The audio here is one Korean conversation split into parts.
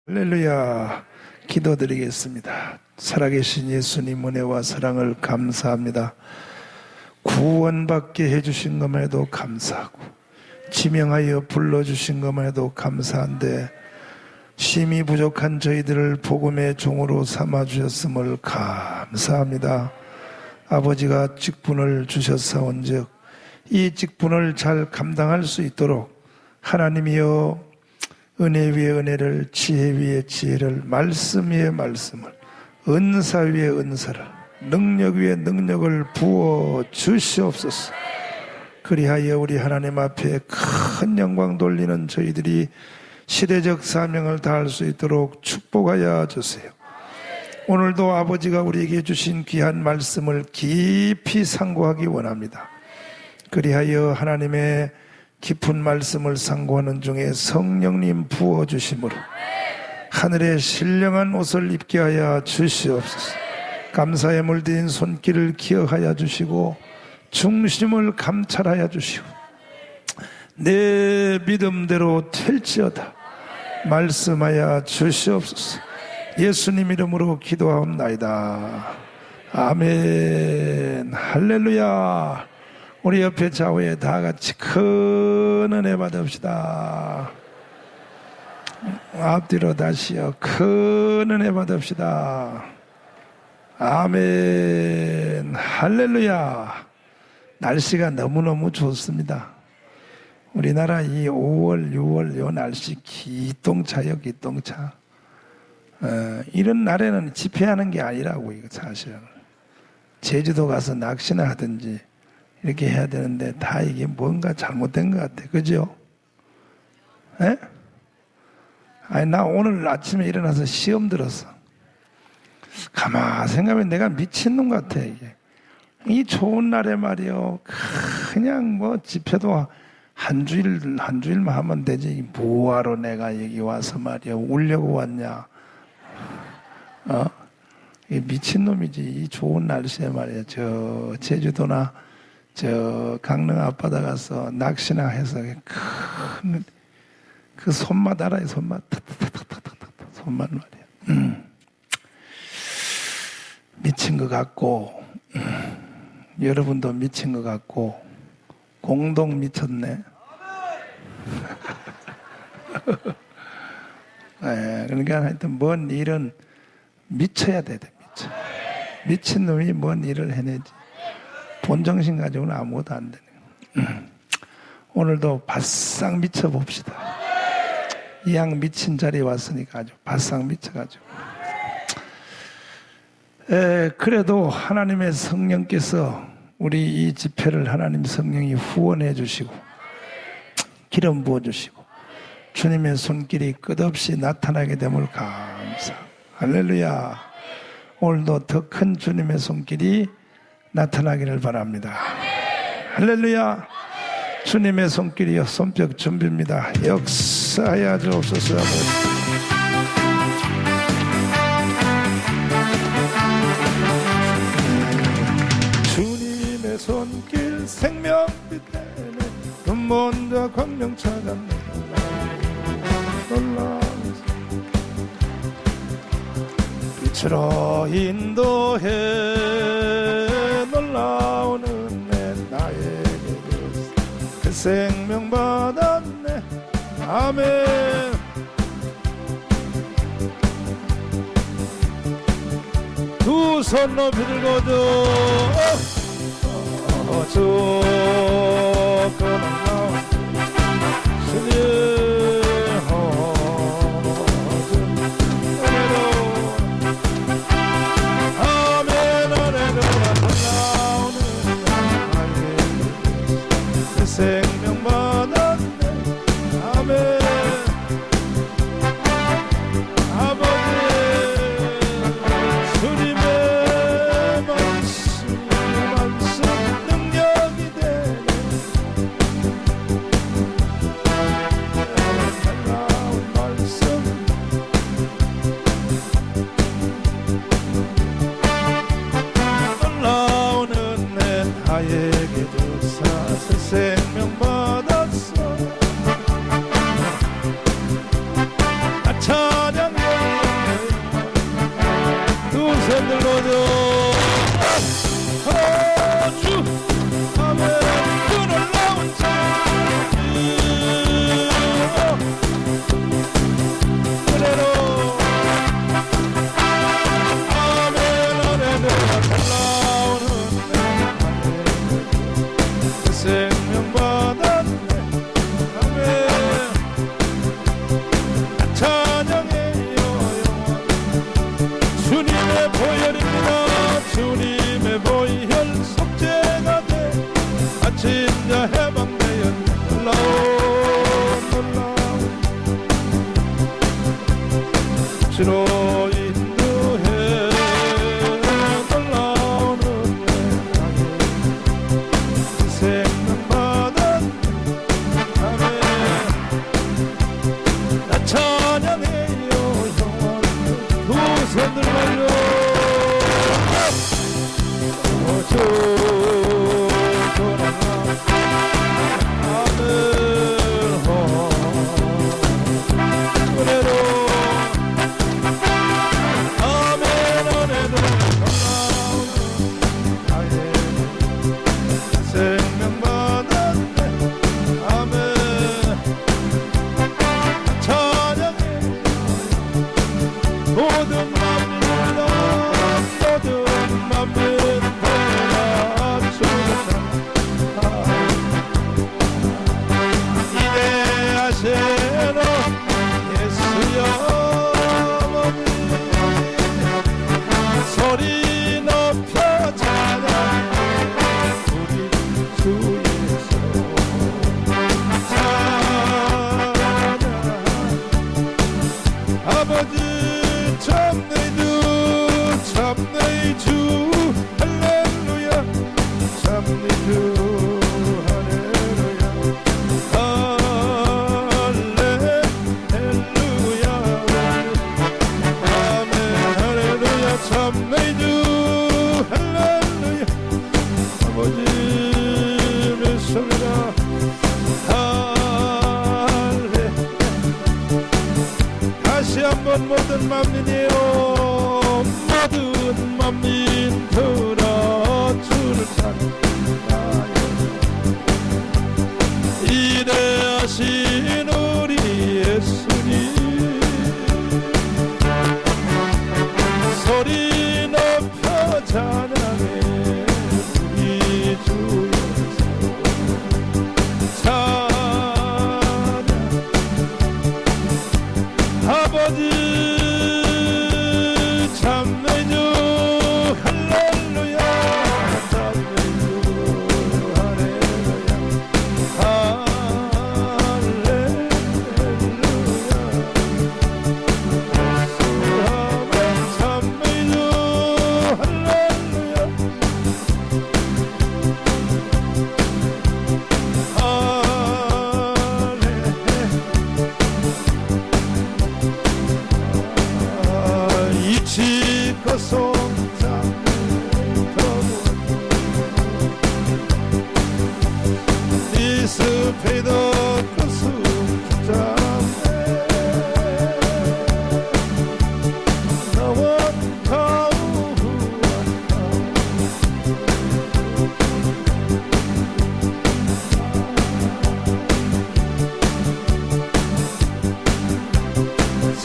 할렐루야. 기도드리겠습니다. 살아계신 예수님 은혜와 사랑을 감사합니다. 구원받게 해주신 것만해도 감사하고 지명하여 불러주신 것만해도 감사한데 심히 부족한 저희들을 복음의 종으로 삼아주셨음을 감사합니다. 아버지가 직분을 주셨사온즉 이 직분을 잘 감당할 수 있도록 하나님이여 은혜 위에 은혜를, 지혜 위에 지혜를, 말씀 위에 말씀을, 은사 위에 은사를, 능력 위에 능력을 부어 주시옵소서. 그리하여 우리 하나님 앞에 큰 영광 돌리는 저희들이 시대적 사명을 다할 수 있도록 축복하여 주세요. 오늘도 아버지가 우리에게 주신 귀한 말씀을 깊이 상고하기 원합니다. 그리하여 하나님의 깊은 말씀을 상고하는 중에 성령님 부어주심으로 하늘의 신령한 옷을 입게 하여 주시옵소서. 감사에 물든 손길을 기억하여 주시고 중심을 감찰하여 주시고 내 믿음대로 될지어다 말씀하여 주시옵소서. 예수님 이름으로 기도하옵나이다. 아멘. 할렐루야. 우리 옆에 좌우에 다 같이 큰 은혜 받읍시다. 앞뒤로 다시요. 큰 은혜 받읍시다. 아멘. 할렐루야. 날씨가 너무너무 좋습니다. 우리나라 이 5월, 6월 요 날씨 기똥차요, 기똥차. 이런 날에는 집회하는 게 아니라고, 이거 사실은. 제주도 가서 낚시나 하든지 이렇게 해야 되는데 다 이게 뭔가 잘못된 것 같아. 그죠? 에? 아니, 나 오늘 아침에 일어나서 시험 들었어. 가만 생각하면 내가 미친놈 같아, 이게. 이 좋은 날에 말이요. 그냥 뭐 집회도 한 주일만 하면 되지. 뭐하러 내가 여기 와서 말이야. 울려고 왔냐. 이 미친놈이지. 이 좋은 날씨에 말이야. 저 제주도나 저 강릉 앞바다 가서 낚시나 해서 큰 그 손맛 알아요? 손맛 탁탁탁탁탁탁 손맛 말이야. 미친 것 같고 여러분도 미친 것 같고 공동 미쳤네. 네, 그러니까 하여튼 뭔 일은 미쳐야 돼. 미친 놈이 뭔 일을 해내지. 본정신 가지고는 아무것도 안 되네. 오늘도 바싹 미쳐봅시다. 이 양 미친 자리에 왔으니까 아주 바싹 미쳐가지고. 그래도 하나님의 성령께서 우리 이 집회를 하나님 성령이 후원해 주시고 기름 부어 주시고 주님의 손길이 끝없이 나타나게 됨을 감사. 할렐루야. 오늘도 더 큰 주님의 손길이 나타나기를 바랍니다. 할렐루야. 주님의 손길이여 손뼉 준비입니다. 역사하여 주옵소서. 주님의 손길 생명빛 때문에 눈먼자 광명 찾았네. 놀라 빛으로 인도해 놀라오는 내 나에게 그 생명 받았네. 아멘. 두 손 높이 들고도 주는 주님 생명 받았네. 아멘. 아버지 주님의 말씀 능력이 되네. 흔들어줘 아주 아멘 그 놀라운 은혜로 아멘 은혜로 놀라운 은혜 생명 받았네 아멘 찬양해요 주님의 보혈입니다 주님의 보혈 속죄가 돼 아침자 해방되어 놀라운 주로 인도해 놀라운 은혜 생명 받았네 아멘 나 찬양해요 영원 두 손을 벌려 소리 높여 찬양해 우리 주 예수 찬양 아버지 참내주 참내주 할렐루야 참내주 할렐루야 할렐루야 아멘 할렐루야 참내주 할렐루야 아버지 믿습니다 할렐 다시 한번 모든 만민이여 모든 만민 들어 주를 찬양하여 이래하신 우리 예수님 소리 높여 찬양해 우리 주 예수 찬양 아버지 참내주 할렐루야 참내주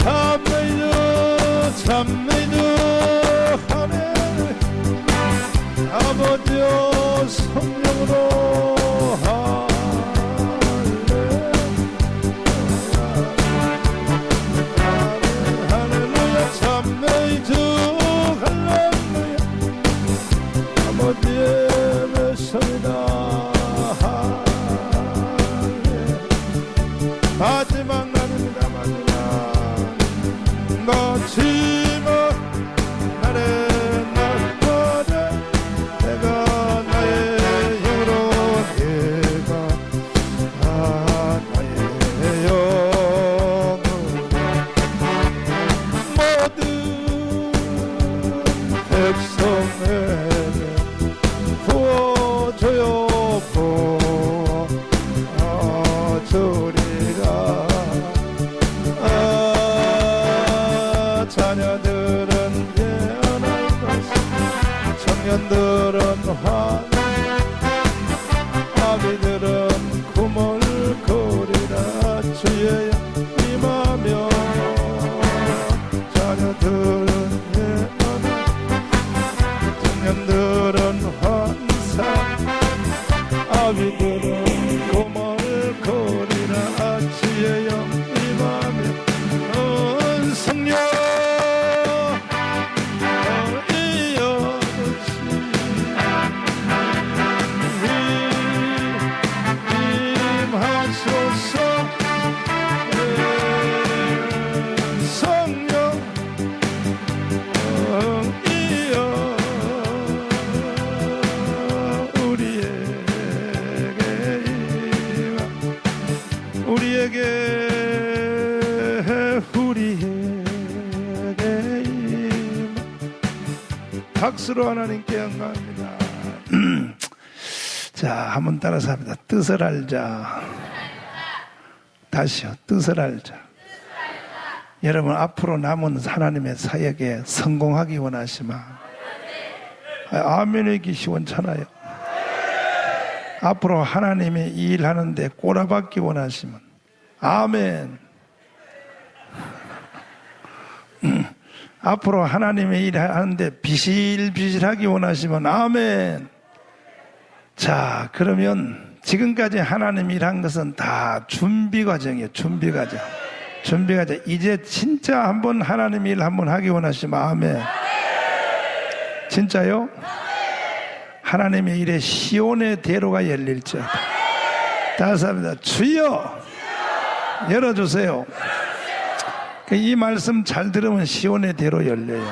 할렐루야 참내주 하늘 아버지여 성령으로 할렐루야 참내주 할렐루야 아버지의 메시다 마지막 날입니다 마지막 날에 날까지 내가 나의 영으로 내가 나의 영으로 모든 백성에게 부어줘요 부어주리라 찬양 박수로 하나님께 영광합니다. 자, 한번 따라서 합니다. 뜻을 알자. 다시요. 뜻을 알자. 여러분, 앞으로 남은 하나님의 사역에 성공하기 원하시면 아멘이기 시원찮아요. 앞으로 하나님의 일하는데 꼬라박기 원하시면 아멘. 앞으로 하나님의 일하는데 비실비실하기 원하시면 아멘. 자, 그러면 지금까지 하나님 일한 것은 다 준비 과정이에요. 준비 과정. 준비 과정. 이제 진짜 한번 하나님 일 한번 하기 원하시면 아멘. 진짜요? 하나님의 일에 시온의 대로가 열릴지어다. 다시 합니다. 주여 열어주세요. 이 말씀 잘 들으면 시온의 대로 열려요.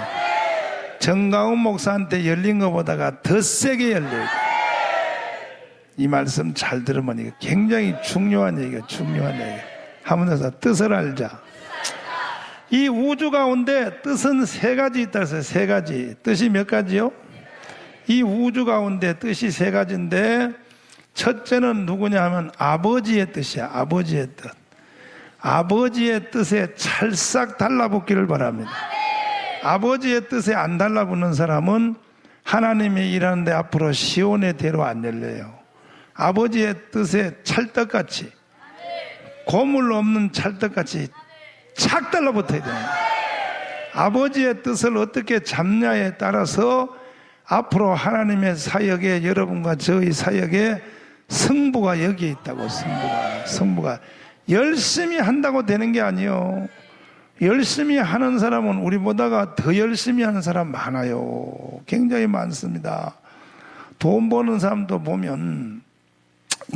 정가훈 목사한테 열린 것보다가 더 세게 열려요. 이 말씀 잘 들으면 이거 굉장히 중요한 얘기예요. 중요한 얘기. 하면서 뜻을 알자. 이 우주 가운데 뜻은 세 가지 있다 그랬어요. 세 가지. 뜻이 몇 가지요? 이 우주 가운데 뜻이 세 가지인데 첫째는 누구냐 하면 아버지의 뜻이야. 아버지의 뜻. 아버지의 뜻에 찰싹 달라붙기를 바랍니다. 아버지의 뜻에 안 달라붙는 사람은 하나님이 일하는데 앞으로 시온의 대로 안 열려요. 아버지의 뜻에 찰떡같이, 고물 없는 찰떡같이 착 달라붙어야 돼요. 아버지의 뜻을 어떻게 잡냐에 따라서 앞으로 하나님의 사역에, 여러분과 저희 사역에 승부가 여기에 있다고. 승부가 열심히 한다고 되는 게 아니에요. 열심히 하는 사람은 우리보다가 더 열심히 하는 사람 많아요. 굉장히 많습니다. 돈 버는 사람도 보면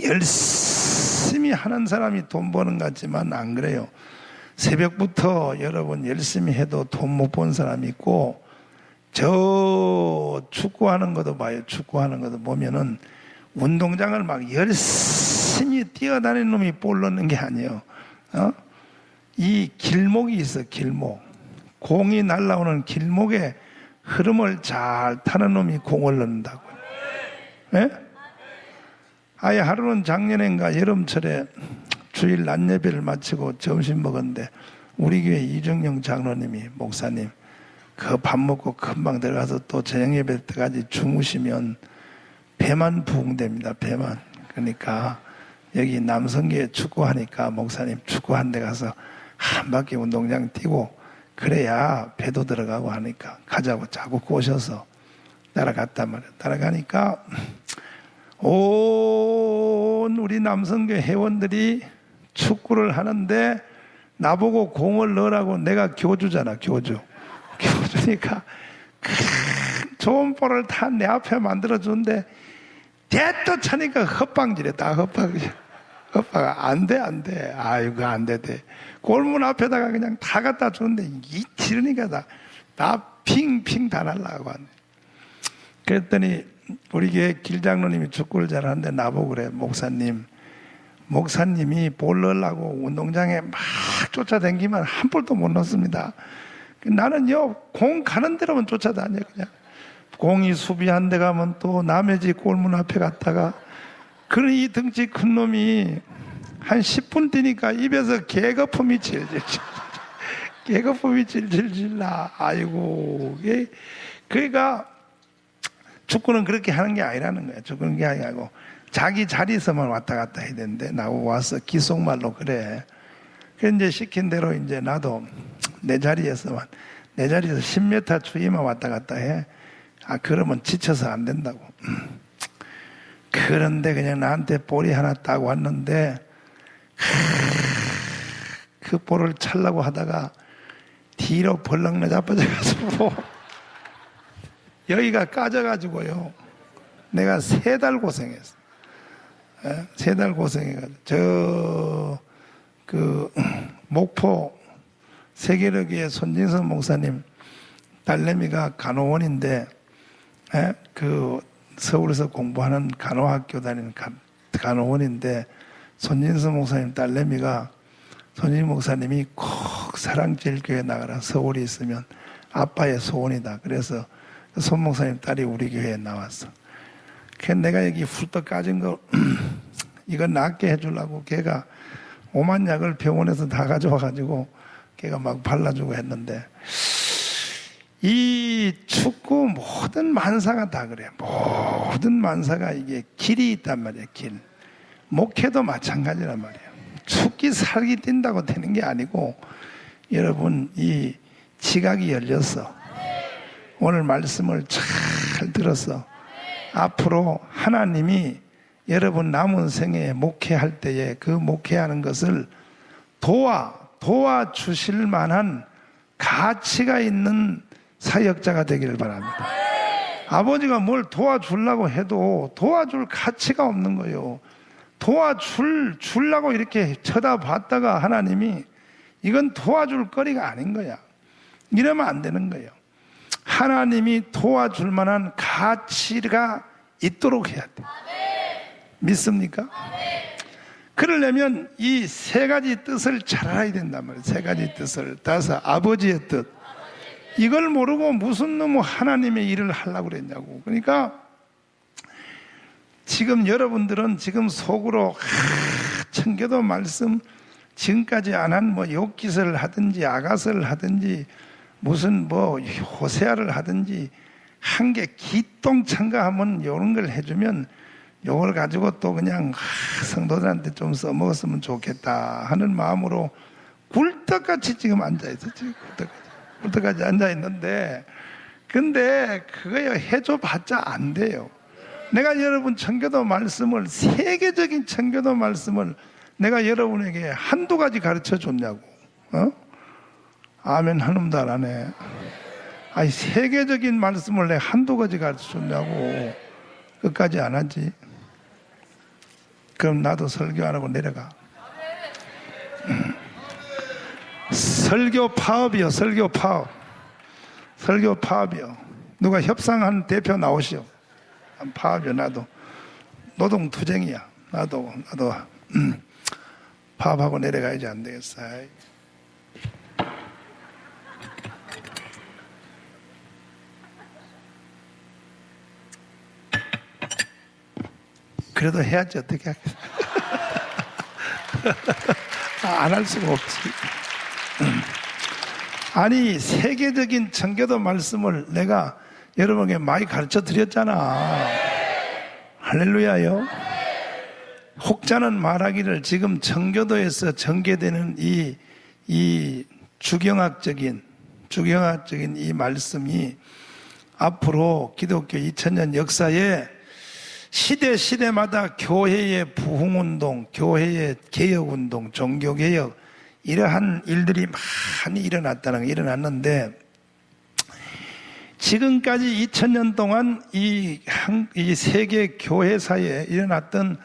열심히 하는 사람이 돈 버는 것 같지만 안 그래요. 새벽부터 여러분 열심히 해도 돈 못 번 사람이 있고, 저 축구하는 것도 봐요. 축구하는 것도 보면은 운동장을 막 열심히 뛰어다니는 놈이 볼 넣는 게 아니에요. 이 길목이 있어. 길목. 공이 날아오는 길목에 흐름을 잘 타는 놈이 공을 넣는다고요. 네? 아예 하루는 작년인가 여름철에 주일 낮 예배를 마치고 점심 먹었는데 우리 교회 이정영 장로님이, 목사님, 그 밥 먹고 금방 들어가서 또 저녁 예배 때까지 주무시면 배만 부흥됩니다. 배만. 그러니까 여기 남성교회 축구하니까 목사님 축구한 데 가서 한 바퀴 운동장 뛰고 그래야 배도 들어가고 하니까 가자고 자꾸 꼬셔서 따라갔단 말이에요. 따라가니까 온 우리 남성교회 회원들이 축구를 하는데 나보고 공을 넣으라고, 내가 교주잖아. 교주니까 큰 좋은 볼을 다 내 앞에 만들어주는데 대또 차니까 헛방질해. 다 헛방질. 안 돼. 아이고, 안 돼. 골문 앞에다가 그냥 다 갖다 주는데 이 지르니까 다 핑핑 다 날라가고 하네. 그랬더니 우리 교회 길장로님이 축구를 잘하는데 나보고 그래. 목사님이 볼 넣으려고 운동장에 막 쫓아다니면 한 볼도 못 넣습니다. 나는요, 공 가는 대로만 쫓아다녀. 그냥 공이 수비한 데 가면 또 남의 집 골문 앞에 갔다가, 그런 이 덩치 큰 놈이 한 10분 뛰니까 입에서 개거품이 질질 나. 아이고. 그러니까 축구는 그렇게 하는 게 아니라는 거야. 축구는 게 아니고 자기 자리에서만 왔다 갔다 해야 되는데, 나하고 와서 기속말로 그래. 그래서 이제 시킨 대로 이제 나도 내 자리에서 10m 주위만 왔다 갔다 해. 그러면 지쳐서 안 된다고. 그런데 그냥 나한테 볼이 하나 딱 왔는데, 그 볼을 찰라고 하다가 뒤로 벌렁내 자빠져가지고 여기가 까져가지고요. 내가 3달 고생했어. 3달 고생해가지고 목포 세계력의 손진선 목사님 딸내미가 간호원인데, 서울에서 공부하는 간호학교 다니는 간호원인데, 손진선 목사님 딸내미가, 손진선 목사님이 꼭 사랑제일교회 나가라, 서울에 있으면 아빠의 소원이다. 그래서 손 목사님 딸이 우리 교회에 나왔어. 그래서 내가 여기 훌떡 까진 거 이거 낫게 해주려고 걔가 오만 약을 병원에서 다 가져와가지고 걔가 막 발라주고 했는데, 이 축구 모든 만사가 다 그래. 모든 만사가 이게 길이 있단 말이야. 길. 목회도 마찬가지란 말이에요. 죽기 살기 뛴다고 되는 게 아니고, 여러분 이 지각이 열렸어. 오늘 말씀을 잘 들었어. 앞으로 하나님이 여러분 남은 생에 목회할 때에 그 목회하는 것을 도와주실 만한 가치가 있는 사역자가 되기를 바랍니다. 아버지가 뭘 도와주려고 해도 도와줄 가치가 없는 거예요. 도와주려고 이렇게 쳐다봤다가 하나님이 이건 도와줄 거리가 아닌 거야. 이러면 안 되는 거예요. 하나님이 도와줄 만한 가치가 있도록 해야 돼. 믿습니까? 그러려면 이 세 가지 뜻을 잘 알아야 된단 말이에요. 세 가지 뜻을. 따라서 아버지의 뜻. 이걸 모르고 무슨 놈의 하나님의 일을 하려고 그랬냐고. 그러니까 지금 여러분들은 지금 속으로 청교도 말씀 지금까지 안 한 뭐 욥기서를 하든지 아가서를 하든지 무슨 뭐 호세아를 하든지 한 게 기똥찬가하면 이런 걸 해주면 이걸 가지고 또 그냥 성도들한테 좀 써먹었으면 좋겠다 하는 마음으로 굴떡같이 지금 앉아있어. 지금 굴떡같이 앉아있는데, 근데 그거 해줘봤자 안 돼요. 내가 여러분 청교도 말씀을, 세계적인 청교도 말씀을 내가 여러분에게 한두 가지 가르쳐 줬냐고. 아멘 하는도 안 하네. 아니, 세계적인 말씀을 내가 한두 가지 가르쳐 줬냐고. 끝까지 안 하지. 그럼 나도 설교 안 하고 내려가. 설교 파업이요. 설교 파업. 설교 파업이요. 누가 협상한 대표 나오시오. 파업이요. 나도 노동투쟁이야. 나도 파업하고 내려가야지. 안 되겠어. 그래도 해야지. 어떻게 하겠어. 안 할 수가 없지. 아니, 세계적인 청교도 말씀을 내가 여러분에게 많이 가르쳐 드렸잖아. 할렐루야요. 혹자는 말하기를 지금 청교도에서 전개되는 이 주경학적인 이 말씀이 앞으로 기독교 2000년 역사에 시대마다 교회의 부흥운동, 교회의 개혁운동, 종교개혁, 이러한 일들이 많이 일어났는데, 지금까지 2000년 동안 이 세계 교회사에 일어났던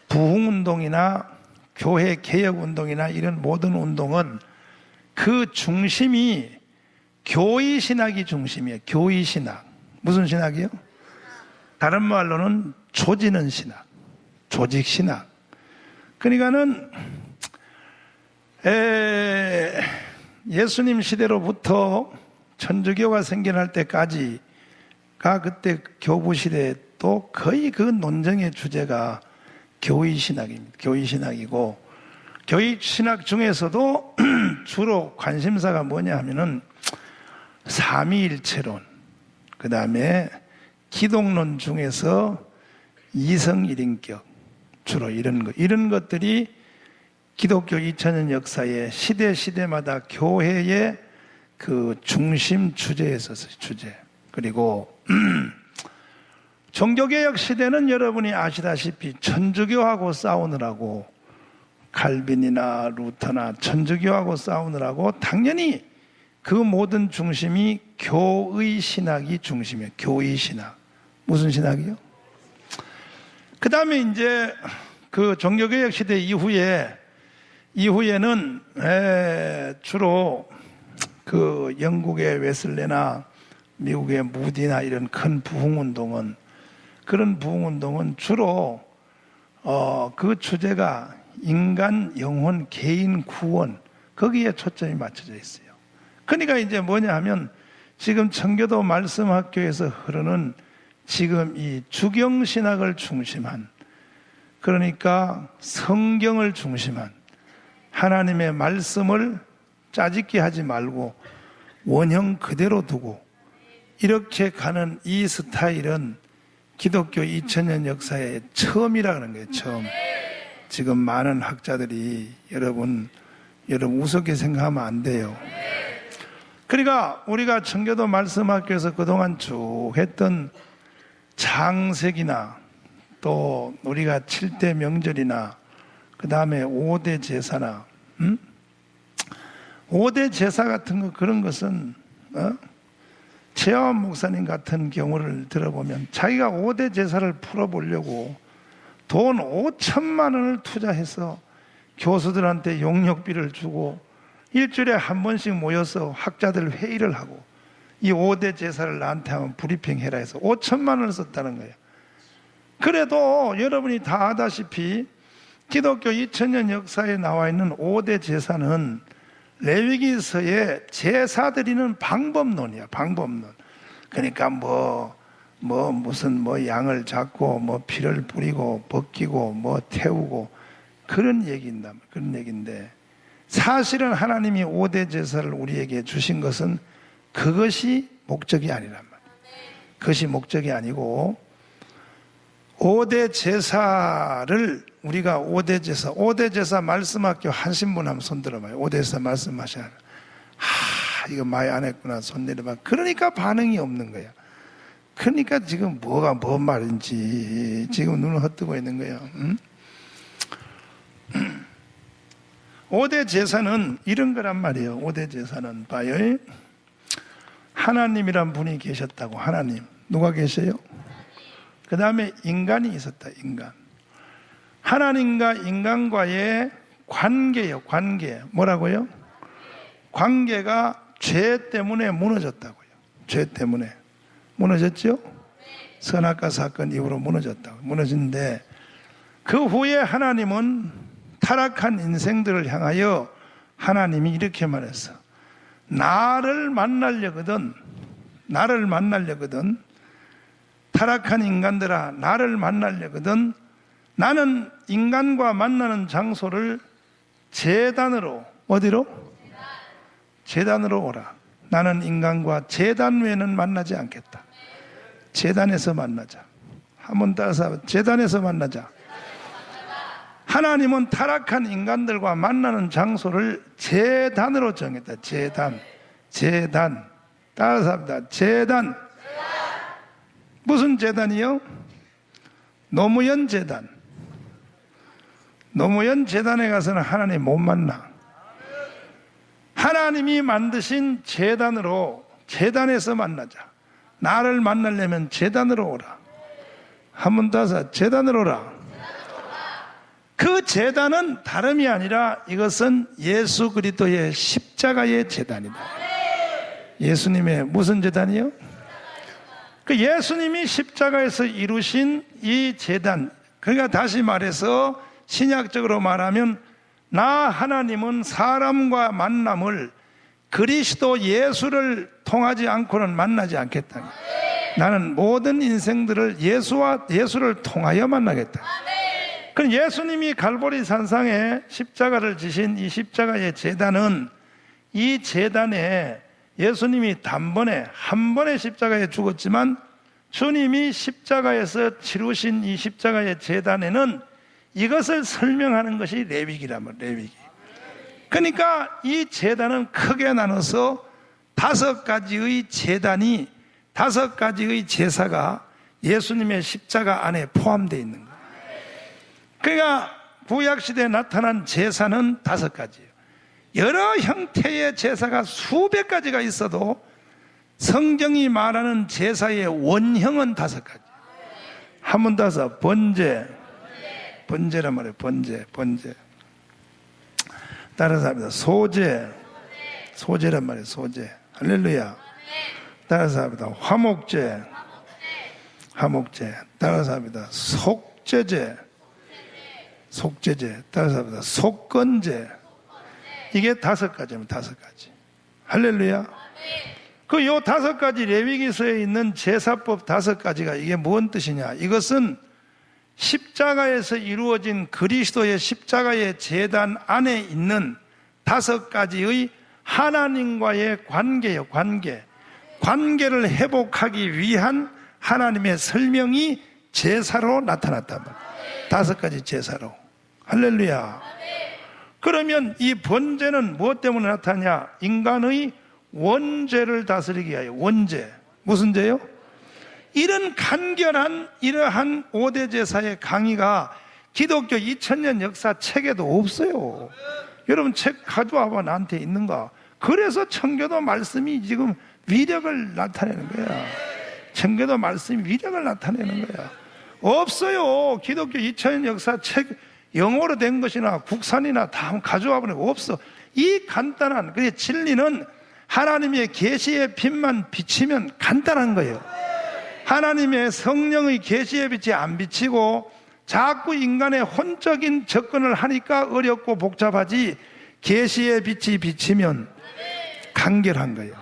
부흥운동이나 교회 개혁운동이나 이런 모든 운동은 그 중심이 교의신학이 중심이에요. 교의신학. 무슨 신학이요? 다른 말로는 조지는 신학, 조직신학. 그러니까는 예수님 시대로부터 천주교가 생겨날 때까지가 그때 교부 시대에 또 거의 그 논쟁의 주제가 교의신학입니다. 교의신학이고, 교의신학 중에서도 주로 관심사가 뭐냐 하면은 삼위일체론, 그 다음에 기독론 중에서 이성일인격, 주로 이런 것들이 기독교 2000년 역사에 시대마다 교회의 그 중심 주제에 있어서 주제. 그리고 종교개혁 시대는 여러분이 아시다시피 천주교하고 싸우느라고, 칼빈이나 루터나 천주교하고 싸우느라고 당연히 그 모든 중심이 교의신학이 중심이에요. 교의신학. 무슨 신학이요? 그 다음에 이제 그 종교개혁 시대 이후에는 주로 그 영국의 웨슬레나 미국의 무디나 이런 큰 부흥운동은, 그런 부흥운동은 주로 그 주제가 인간 영혼 개인 구원, 거기에 초점이 맞춰져 있어요. 그러니까 이제 뭐냐 하면 지금 청교도 말씀학교에서 흐르는 지금 이 주경신학을 중심한, 그러니까 성경을 중심한 하나님의 말씀을 짜집기 하지 말고 원형 그대로 두고 이렇게 가는 이 스타일은 기독교 2000년 역사의 처음이라는 거예요. 처음. 지금 많은 학자들이 여러분 우습게 생각하면 안 돼요. 그러니까 우리가 청교도 말씀학교에서 그동안 쭉 했던 창세기나 또 우리가 7대 명절이나 그 다음에 5대 제사나 5대 제사 같은 거, 그런 것은 최하원 목사님 같은 경우를 들어보면 자기가 5대 제사를 풀어보려고 돈 5천만 원을 투자해서 교수들한테 용역비를 주고 일주일에 한 번씩 모여서 학자들 회의를 하고 이 5대 제사를 나한테 하면 브리핑 해라 해서 5천만 원을 썼다는 거예요. 그래도 여러분이 다 아다시피 기독교 2000년 역사에 나와 있는 5대 제사는 레위기서의 제사 드리는 방법론이야. 방법론. 그러니까 무슨 양을 잡고 피를 뿌리고 벗기고 태우고 그런 얘기인다. 그런 얘기인데, 사실은 하나님이 5대 제사를 우리에게 주신 것은 그것이 목적이 아니란 말이에요. 그것이 목적이 아니고 5대 제사를 우리가 5대 제사 말씀학교 하신 분 한번 손 들어봐요. 5대 제사 말씀하셔야 이거 많이 안 했구나. 손 내려봐. 그러니까 반응이 없는 거야. 그러니까 지금 뭐가 뭔 말인지 지금 눈을 헛뜨고 있는 거예요. 5대 제사는 이런 거란 말이에요. 5대 제사는 봐요. 하나님이란 분이 계셨다고. 하나님. 누가 계셔요? 그 다음에 인간이 있었다. 인간. 하나님과 인간과의 관계요. 관계. 뭐라고요? 관계가 죄 때문에 무너졌다고요. 죄 때문에 무너졌죠? 선악과 사건 이후로 무너졌다고. 무너진데 그 후에 하나님은 타락한 인생들을 향하여 하나님이 이렇게 말했어. 나를 만나려거든 타락한 인간들아, 나를 만나려거든 나는 인간과 만나는 장소를 제단으로, 어디로? 제단으로 오라. 나는 인간과 제단 외에는 만나지 않겠다. 제단에서 만나자. 한번 따라서 제단에서 만나자. 하나님은 타락한 인간들과 만나는 장소를 제단으로 정했다. 제단. 따라서 합니다. 제단. 무슨 제단이요? 노무현 제단. 노무현 제단에 가서는 하나님 못 만나. 하나님이 만드신 제단에서 만나자. 나를 만나려면 제단으로 오라. 한 번 더 하자. 제단으로 오라. 그 제단은 다름이 아니라 이것은 예수 그리스도의 십자가의 제단이다. 예수님의 무슨 제단이요? 그 예수님이 십자가에서 이루신 이 제단, 그러니까 다시 말해서 신약적으로 말하면 나 하나님은 사람과 만남을 그리스도 예수를 통하지 않고는 만나지 않겠다. 나는 모든 인생들을 예수를 통하여 만나겠다. 그럼 예수님이 갈보리 산상에 십자가를 지신 이 십자가의 제단은, 이 제단에 예수님이 단번에 한 번의 십자가에 죽었지만 주님이 십자가에서 치루신 이 십자가의 제단에는 이것을 설명하는 것이 레위기란 말이에요. 레위기. 그러니까 이 제단은 크게 나눠서 5가지의 제단이, 5가지의 제사가 예수님의 십자가 안에 포함되어 있는 거예요. 그러니까 구약시대에 나타난 제사는 5가지예요. 여러 형태의 제사가 수백 가지가 있어도 성경이 말하는 제사의 원형은 5가지. 한 번 더 해서 번제란 말이에요. 번제. 따라서 합니다. 소제란 말이에요. 소제. 할렐루야. 따라서 합니다. 화목제. 따라서 합니다. 속죄제. 따라서 합니다. 속건제. 이게 5가지입니다. 5가지. 할렐루야. 그 요 5가지 레위기서에 있는 제사법 5가지가 이게 뭔 뜻이냐? 이것은 십자가에서 이루어진 그리스도의 십자가의 제단 안에 있는 5가지의 하나님과의 관계예요. 관계를 회복하기 위한 하나님의 설명이 제사로 나타났단 말이에요. 5가지 제사로. 할렐루야. 그러면 이 번제는 무엇 때문에 나타나냐? 인간의 원죄를 다스리기 위하여. 원죄. 무슨 죄요? 이런 간결한 이러한 5대 제사의 강의가 기독교 2000년 역사 책에도 없어요. 여러분 책 가져와봐. 나한테 있는가? 그래서 청교도 말씀이 지금 위력을 나타내는 거야. 청교도 말씀이 위력을 나타내는 거야. 없어요. 기독교 2000년 역사 책 영어로 된 것이나 국산이나 다 한번 가져와 보니까 없어. 이 간단한 그 진리는 하나님의 계시의 빛만 비치면 간단한 거예요. 하나님의 성령의 계시의 빛이 안 비치고 자꾸 인간의 혼적인 접근을 하니까 어렵고 복잡하지, 계시의 빛이 비치면 간결한 거예요.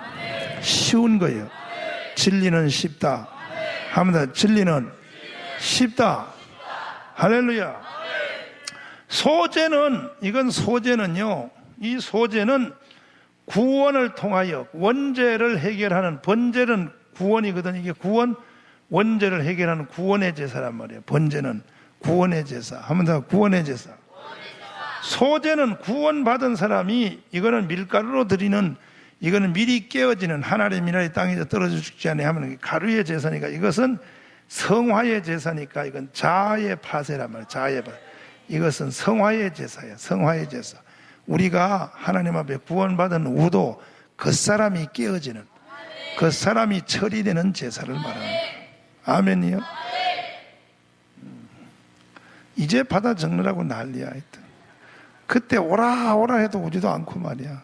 쉬운 거예요. 진리는 쉽다. 합니다. 진리는 쉽다. 할렐루야. 소제는, 이건 소제는요, 이 소제는 구원을 통하여 원죄를 해결하는, 번제는 구원이거든. 이게 구원, 원죄를 해결하는 구원의 제사란 말이에요. 번제는 구원의 제사. 한번 더, 구원의 제사. 소제는 구원받은 사람이, 이거는 밀가루로 드리는, 이거는 미리 깨어지는, 하나님이나 땅에 떨어져 죽지 않게 하면 가루의 제사니까, 이것은 성화의 제사니까, 이건 자의 파세란 말이에요. 자의 파세. 이것은 성화의 제사예요. 성화의 제사. 우리가 하나님 앞에 구원받은 우도 그 깨어지는, 그 사람이 처리되는 제사를 말하는 거예요. 아멘이요? 이제 받아 적느라고 난리야. 하여튼 그때 오라 오라 해도 오지도 않고 말이야.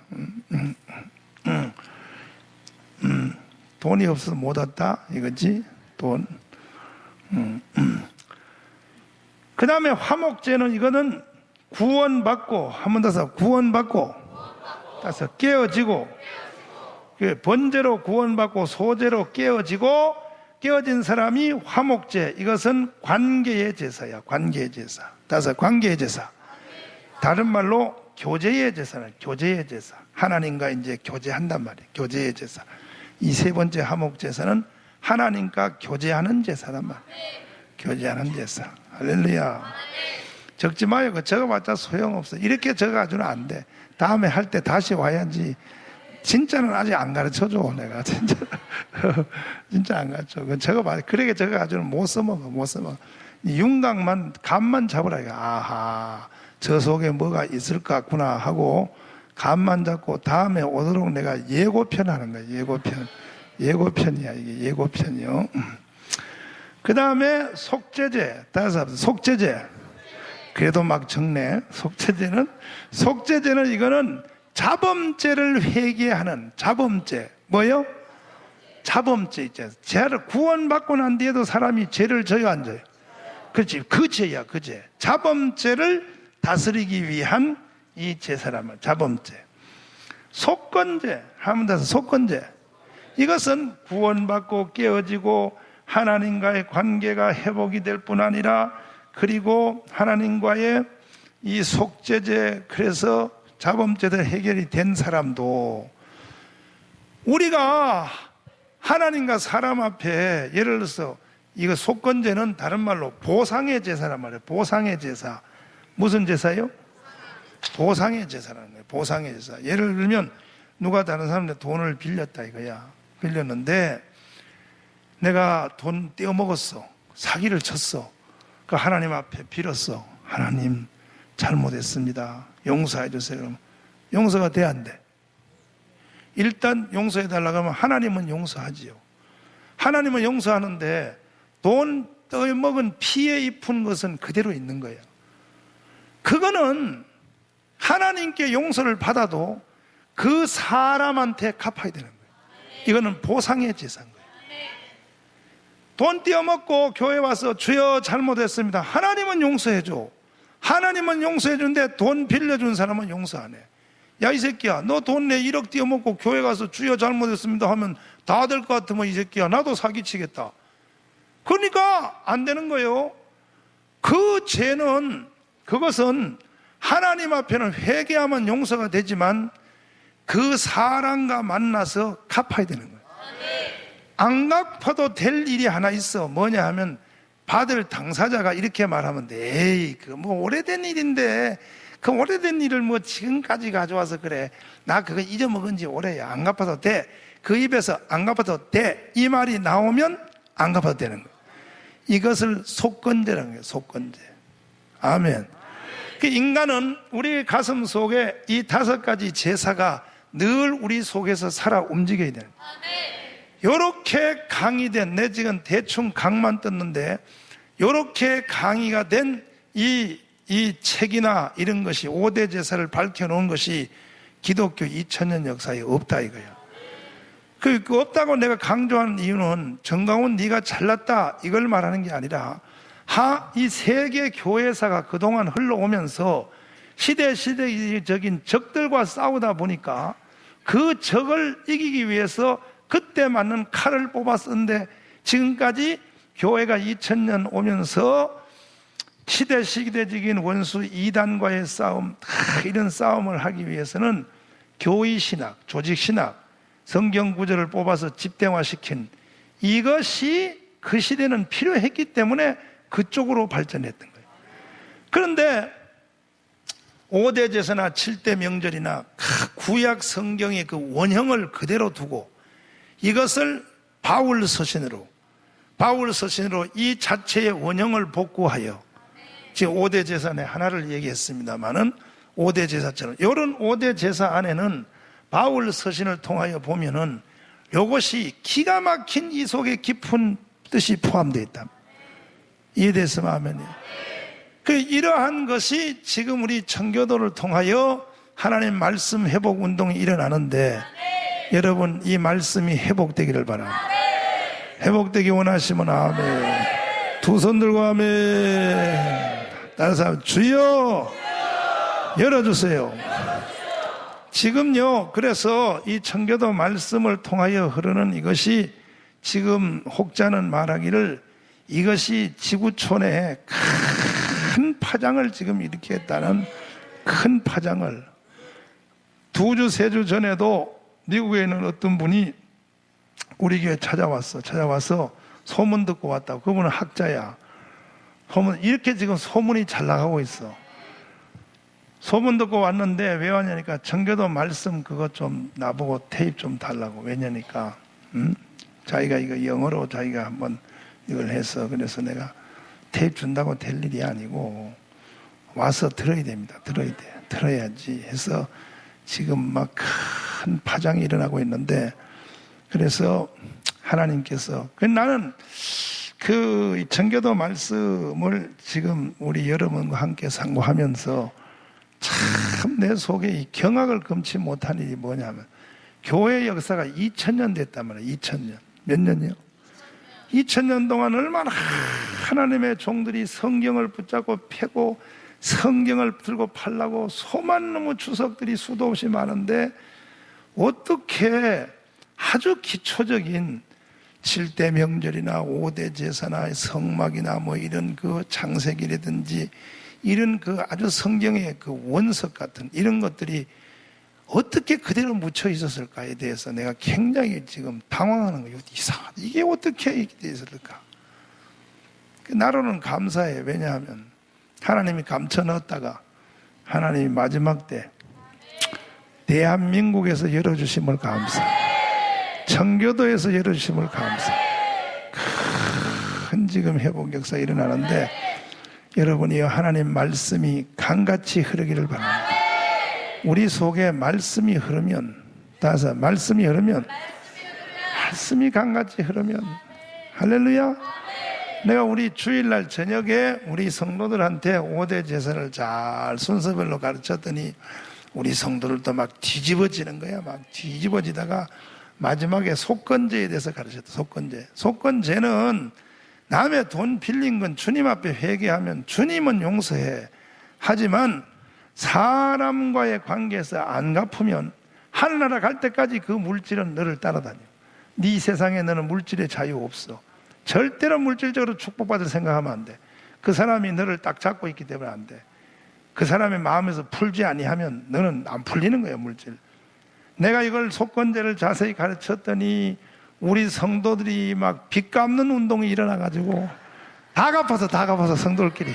돈이 없어서 못 왔다 이거지. 돈. 그 다음에 화목제는, 이거는 구원받고, 한 번 더 구원받고, 따서 깨어지고, 번제로 구원받고 소제로 깨어지고, 깨어진 사람이 화목제. 이것은 관계의 제사야. 관계의 제사. 따서 관계의 제사. 다른 말로 교제의 제사는 교제의 제사. 하나님과 이제 교제한단 말이에요. 교제의 제사. 이 3번째 화목제사는 하나님과 교제하는 제사란 말이에요. 교제하는 제사. 할렐루야. 적지 마요. 그 적어봤자 소용없어. 이렇게 적어가지고는 안 돼. 다음에 할 때 다시 와야지. 진짜는 아직 안 가르쳐줘. 내가 진짜 진짜 안 가르쳐. 그 적어봐. 그렇게 적어가지고는 못 써먹어. 못 써먹어. 윤곽만 감만 잡으라. 아하, 저 속에 뭐가 있을 것 같구나 하고 감만 잡고 다음에 오도록 내가 예고편 하는 거야. 예고편. 예고편이야. 이게 예고편이요. 그 다음에 속죄제. 속죄제. 그래도 막 적네. 속죄제는 이거는 자범죄를 회개하는 자범죄. 뭐요? 자범죄 있잖아요. 죄를 구원받고 난 뒤에도 사람이 죄를 져요, 안 져요? 그렇지. 그 죄야, 그 죄. 자범죄를 다스리기 위한 이 제사란 말이야. 자범죄. 속건제. 하면 돼서 속건제. 이것은 구원받고 깨어지고 하나님과의 관계가 회복이 될 뿐 아니라, 그리고 하나님과의 이 속죄제, 그래서 자범죄들 해결이 된 사람도, 우리가 하나님과 사람 앞에, 예를 들어서 이거 속건제는 다른 말로 보상의 제사란 말이에요. 보상의 제사. 무슨 제사요? 보상의 제사라는 거예요. 보상의 제사. 예를 들면 누가 다른 사람한테 돈을 빌렸다 이거야. 빌렸는데 내가 돈 떼어먹었어. 사기를 쳤어. 그 하나님 앞에 빌었어. 하나님 잘못했습니다. 용서해 주세요. 그러면 용서가 돼, 안 돼? 일단 용서해 달라고 하면 하나님은 용서하지요. 하나님은 용서하는데 돈 떼어먹은 피에 입은 것은 그대로 있는 거예요. 그거는 하나님께 용서를 받아도 그 사람한테 갚아야 되는 거예요. 이거는 보상의 제사인 거예요. 돈 떼어먹고 교회 와서 주여 잘못했습니다. 하나님은 용서해줘. 하나님은 용서해주는데 돈 빌려준 사람은 용서 안 해. 야, 이 새끼야, 너 돈 내 1억 띄어먹고 교회 가서 주여 잘못했습니다 하면 다 될 것 같으면 이 새끼야, 나도 사기치겠다. 그러니까 안 되는 거예요. 그 죄는, 그것은 하나님 앞에는 회개하면 용서가 되지만 그 사람과 만나서 갚아야 되는 거예요. 안 갚아도 될 일이 하나 있어. 뭐냐 하면 받을 당사자가 이렇게 말하면 돼. 에이, 그 뭐 오래된 일인데 그 오래된 일을 뭐 지금까지 가져와서 그래. 나 그거 잊어먹은 지 오래야. 안 갚아도 돼. 그 입에서 안 갚아도 돼. 이 말이 나오면 안 갚아도 되는 거예요. 이것을 속건제라는 거예요. 속건제. 아멘. 그 인간은 우리 가슴 속에 이 5가지 제사가 늘 우리 속에서 살아 움직여야 되는 거예요. 요렇게 강의된, 내 지금 대충 강만 떴는데 요렇게 강의가 된 이 책이나 이런 것이 5대 제사를 밝혀놓은 것이 기독교 2000년 역사에 없다 이거예요. 그 없다고 내가 강조하는 이유는 정강훈 네가 잘났다 이걸 말하는 게 아니라 이 세계 교회사가 그동안 흘러오면서 시대적인 적들과 싸우다 보니까 그 적을 이기기 위해서 그때 맞는 칼을 뽑아 썼는데 지금까지 교회가 2000년 오면서 시대적인 원수 이단과의 싸움, 이런 싸움을 하기 위해서는 교의신학, 조직신학, 성경구절을 뽑아서 집대화시킨 이것이 그 시대는 필요했기 때문에 그쪽으로 발전했던 거예요. 그런데 5대 제사나 7대 명절이나 구약 성경의 그 원형을 그대로 두고 이것을 바울 서신으로 이 자체의 원형을 복구하여 지금 5대 제사의 하나를 얘기했습니다만은 5대 제사처럼 이런 5대 제사 안에는 바울 서신을 통하여 보면은 이것이 기가 막힌 이 속에 깊은 뜻이 포함되어 있다. 이해됐으면 아멘이요. 이러한 것이 지금 우리 청교도를 통하여 하나님 말씀 회복 운동이 일어나는데 여러분 이 말씀이 회복되기를 바랍니다. 회복되기 원하시면 아멘. 두 손 들고 아멘. 다른 사람 주여 열어주세요. 지금요, 그래서 이 청교도 말씀을 통하여 흐르는 이것이 지금 혹자는 말하기를 이것이 지구촌에 큰 파장을 지금 일으켰다는 큰 파장을 2주, 3주 전에도 미국에 있는 어떤 분이 우리 교회 찾아와서 소문 듣고 왔다고. 그분은 학자야. 이렇게 지금 소문이 잘 나가고 있어. 소문 듣고 왔는데 왜 왔냐니까 청교도 말씀 그거 좀 나보고 테이프 좀 달라고. 왜냐니까 자기가 이거 영어로 자기가 한번 이걸 해서 그래서 내가 테이프 준다고 될 일이 아니고 와서 들어야 됩니다. 들어야지 해서 지금 막 큰 파장이 일어나고 있는데 그래서 하나님께서 나는 그 청교도 말씀을 지금 우리 여러분과 함께 상고하면서 참 내 속에 이 경악을 금치 못한 일이 뭐냐면 교회 역사가 2000년 됐단 말이에요. 2000년. 몇 년이요? 2000년 동안 얼마나 하나님의 종들이 성경을 붙잡고 패고 성경을 들고 팔라고 소만 넘은 주석들이 수도 없이 많은데 어떻게 아주 기초적인 7대 명절이나 5대 제사나 성막이나 뭐 이런 그 창세기라든지 이런 그 아주 성경의 그 원석 같은 이런 것들이 어떻게 그대로 묻혀 있었을까에 대해서 내가 굉장히 지금 당황하는 거예요. 이상하다. 이게 어떻게 이렇게 있었을까? 나로는 감사해. 왜냐하면 하나님이 감춰 넣었다가 하나님이 마지막 때 대한민국에서 열어주심을 감사해. 청교도에서 열어주심을 감사해. 큰 지금 회복 역사 일어나는데 여러분이 하나님 말씀이 강같이 흐르기를 바랍니다. 우리 속에 말씀이 흐르면 말씀이 강같이 흐르면 할렐루야. 내가 우리 주일날 저녁에 우리 성도들한테 5대 제사를 잘 순서별로 가르쳤더니 우리 성도들도 막 뒤집어지는 거야. 막 뒤집어지다가 마지막에 속건제에 대해서 가르쳤다. 속건제는 남의 돈 빌린 건 주님 앞에 회개하면 주님은 용서해. 하지만 사람과의 관계에서 안 갚으면 하늘나라 갈 때까지 그 물질은 너를 따라다녀. 네 세상에 너는 물질의 자유 없어. 절대로 물질적으로 축복받을 생각하면 안 돼. 그 사람이 너를 딱 잡고 있기 때문에 안 돼. 그 사람의 마음에서 풀지 아니하면 너는 안 풀리는 거예요, 물질. 내가 이걸 속건제를 자세히 가르쳤더니 우리 성도들이 막 빚 갚는 운동이 일어나가지고 다 갚아서 성도들끼리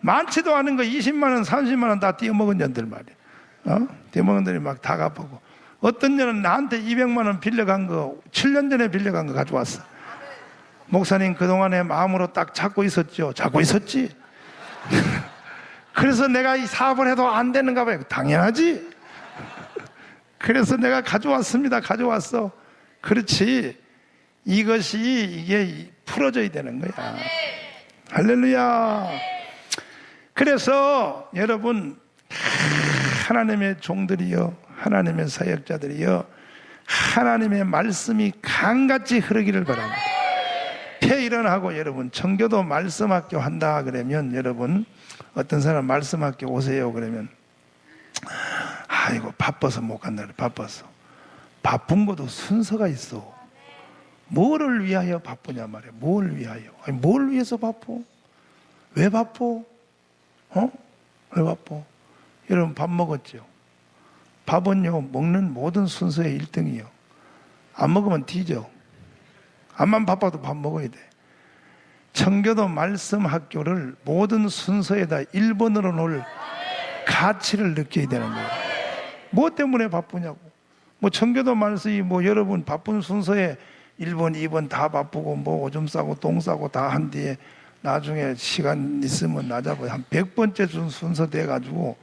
많지도 않은 거 20만 원, 30만 원 다 띄어먹은 년들 말이야. 띄어먹은 년들이 막 다 갚고, 어떤 년은 나한테 200만 원 빌려간 거 7년 전에 빌려간 거 가져왔어. 목사님 그동안에 마음으로 딱 잡고 있었죠. 잡고 있었지. 그래서 내가 이 사업을 해도 안 되는가 봐요. 당연하지. 그래서 내가 가져왔습니다. 가져왔어. 그렇지. 이게 풀어져야 되는 거야. 할렐루야. 그래서 여러분, 하나님의 종들이여, 하나님의 사역자들이여, 하나님의 말씀이 강같이 흐르기를 바랍니다. 폐일원하고 여러분, 청교도 말씀학교 한다 그러면, 여러분 어떤 사람 말씀학교 오세요 그러면 아이고 바빠서 못 간다 그래. 바빠서. 바쁜 것도 순서가 있어. 뭐를 위하여 바쁘냐 말이야. 뭘 위하여. 아니, 뭘 위해서 바빠? 왜 바빠? 왜 바빠? 여러분 밥 먹었죠? 밥은요 먹는 모든 순서의 1등이요. 안 먹으면 뒤져. 암만 바빠도 밥 먹어야 돼. 청교도 말씀 학교를 모든 순서에다 1번으로 놓을 가치를 느껴야 되는 거예요. 뭐 때문에 바쁘냐고. 뭐 청교도 말씀이 뭐 여러분 바쁜 순서에 1번, 2번 다 바쁘고 뭐 오줌 싸고 똥 싸고 다 한 뒤에 나중에 시간 있으면 나자고 한 100번째 순서 돼가지고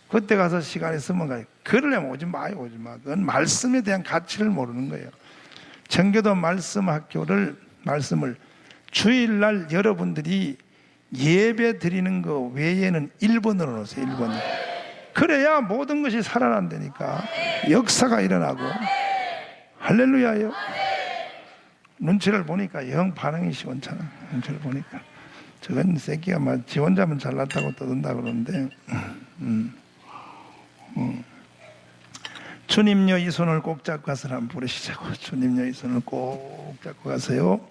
그때 가서 시간 있으면 가요. 그러려면 오지 마요. 오지 마. 그건 말씀에 대한 가치를 모르는 거예요. 청교도 말씀 학교를 말씀을 주일날 여러분들이 예배 드리는 거 외에는 1번으로 놓으세요. 1번으로. 그래야 모든 것이 살아난다니까. 역사가 일어나고. 할렐루야요. 눈치를 보니까 영 반응이 시원찮아. 눈치를 보니까 저건 새끼가 막 지 혼자면 잘났다고 떠든다 그러는데 주님여 이 손을 꼭 잡고 가서 한번 부르시자고. 주님여 이 손을 꼭 잡고 가세요.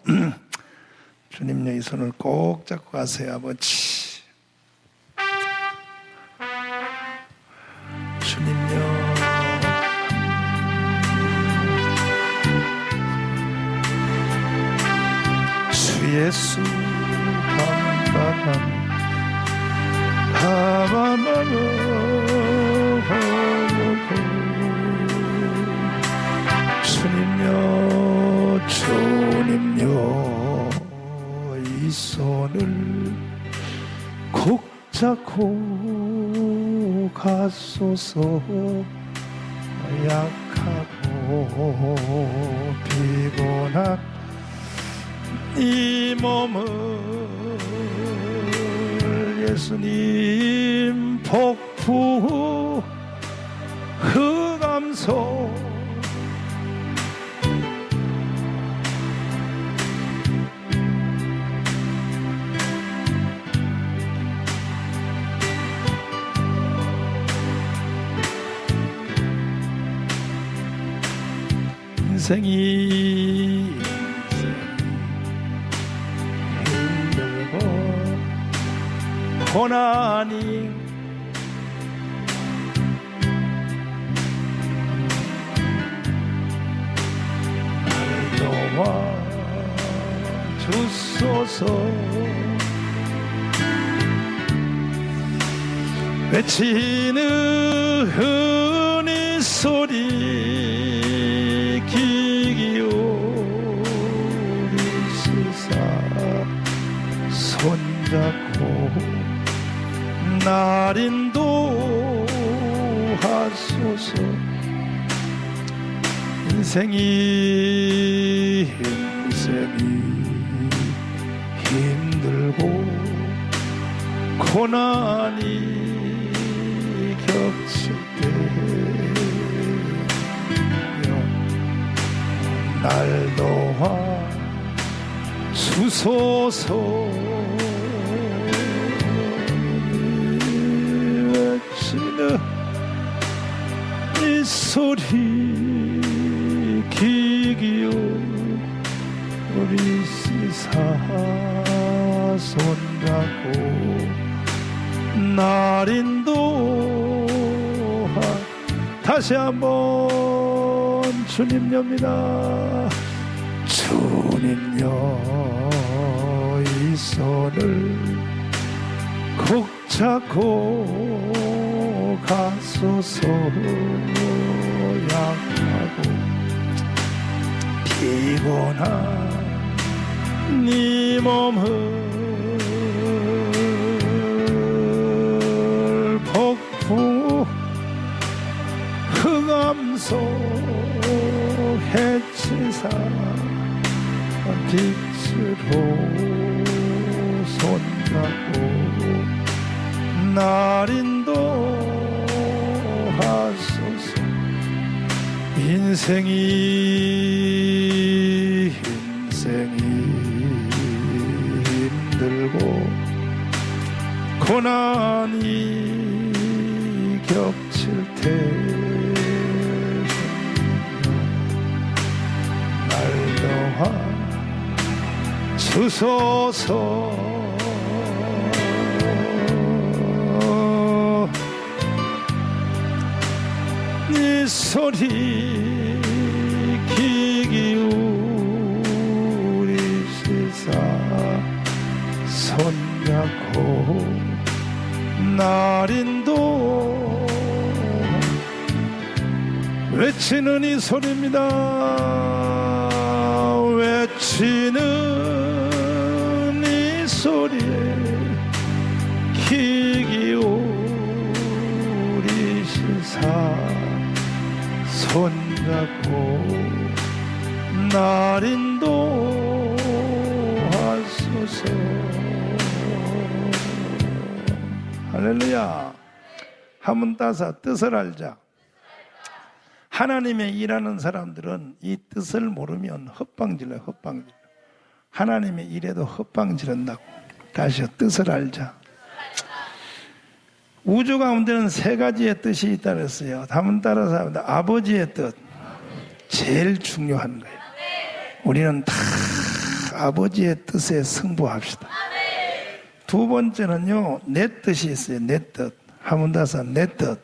주님여 이 손을 꼭 잡고 가세요. 아버지 주님여 주 예수 주님여 주님여 이 손을 꼭 잡고 가소서. 약하고 피곤한 이 몸을 예수님 폭풍 흑암소 인생이 힘들고 고난이 도와 주소서. 외치는 흔히 소리 귀 기울이시사 손잡고 날 인도하소서. 인생이 힘들고 고난이 겹칠 때 날 도와 주소서. 외치는 이 소리 귀 기울여 우리 시사 손잡고 날인도하 다시 한번 주님여입니다. 주님여 이 손을 꼭 잡고 가소서. 약하고 피곤한 네 몸을 폭풍 흑암속 해치사 빛으로 손잡고 날인도하소서. 인생이 힘들고 고난이 겹칠 때 날 도와 주소서. 네 소리 귀 기울이시사 손잡고 날인도 외치는 이 소리입니다. 외치는 이 소리에 귀 기울이시사 손잡고 날인도하소서. 할렐루야. 한문 따서 뜻을 알자. 하나님의 일하는 사람들은 이 뜻을 모르면 헛방질러요. 헛방질. 하나님의 일에도 헛방지른다고. 다시요. 뜻을 알자. 우주 가운데는 세 가지의 뜻이 있다 그랬어요. 한번 따라서 합니다. 아버지의 뜻. 제일 중요한 거예요. 우리는 다 아버지의 뜻에 승부합시다. 두 번째는요, 내 뜻이 있어요. 내 뜻. 한번 따라서 내 뜻.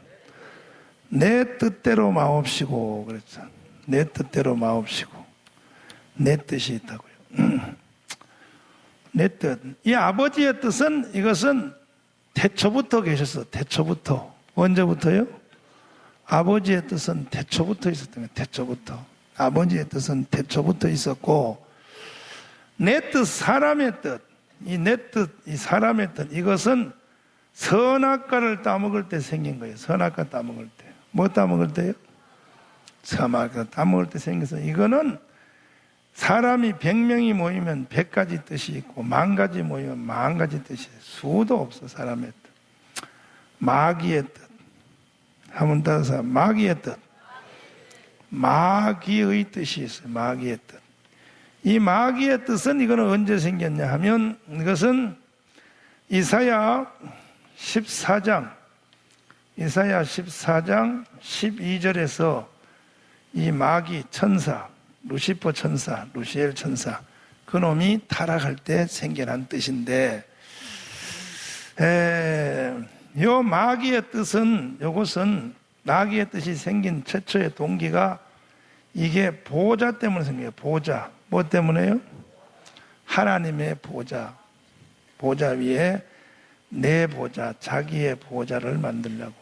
내 뜻대로 마옵시고 그랬죠. 내 뜻대로 마옵시고. 내 뜻이 있다고요. 내 뜻. 이 아버지의 뜻은 이것은 태초부터 계셨어. 태초부터. 언제부터요? 아버지의 뜻은 태초부터 있었던 거예요. 태초부터. 아버지의 뜻은 태초부터 있었고, 내 뜻, 사람의 뜻, 이 내 뜻, 이 사람의 뜻, 이것은 선악과를 따먹을 때 생긴 거예요. 선악과 따먹을 때. 뭐 따먹을 때요? 선악과 따먹을 때 생겨서, 이거는 사람이 100명이 모이면 100가지 뜻이 있고 10,000가지 모이면 10,000가지 뜻이 있어요. 수도 없어. 사람의 뜻. 마귀의 뜻. 한번 따라서 마귀의 뜻. 마귀의 뜻이 있어요. 마귀의 뜻. 이 마귀의 뜻은 이거는 언제 생겼냐 하면, 이것은 이사야 14장 12절에서 이 마귀 천사, 루시퍼 천사, 루시엘 천사, 그놈이 타락할 때 생겨난 뜻인데, 요 마귀의 뜻은, 요것은 마귀의 뜻이 생긴 최초의 동기가 이게 보좌 때문에 생겨요. 보좌. 뭐 때문에요? 하나님의 보좌. 보좌 위에 내 보좌, 자기의 보좌를 만들려고.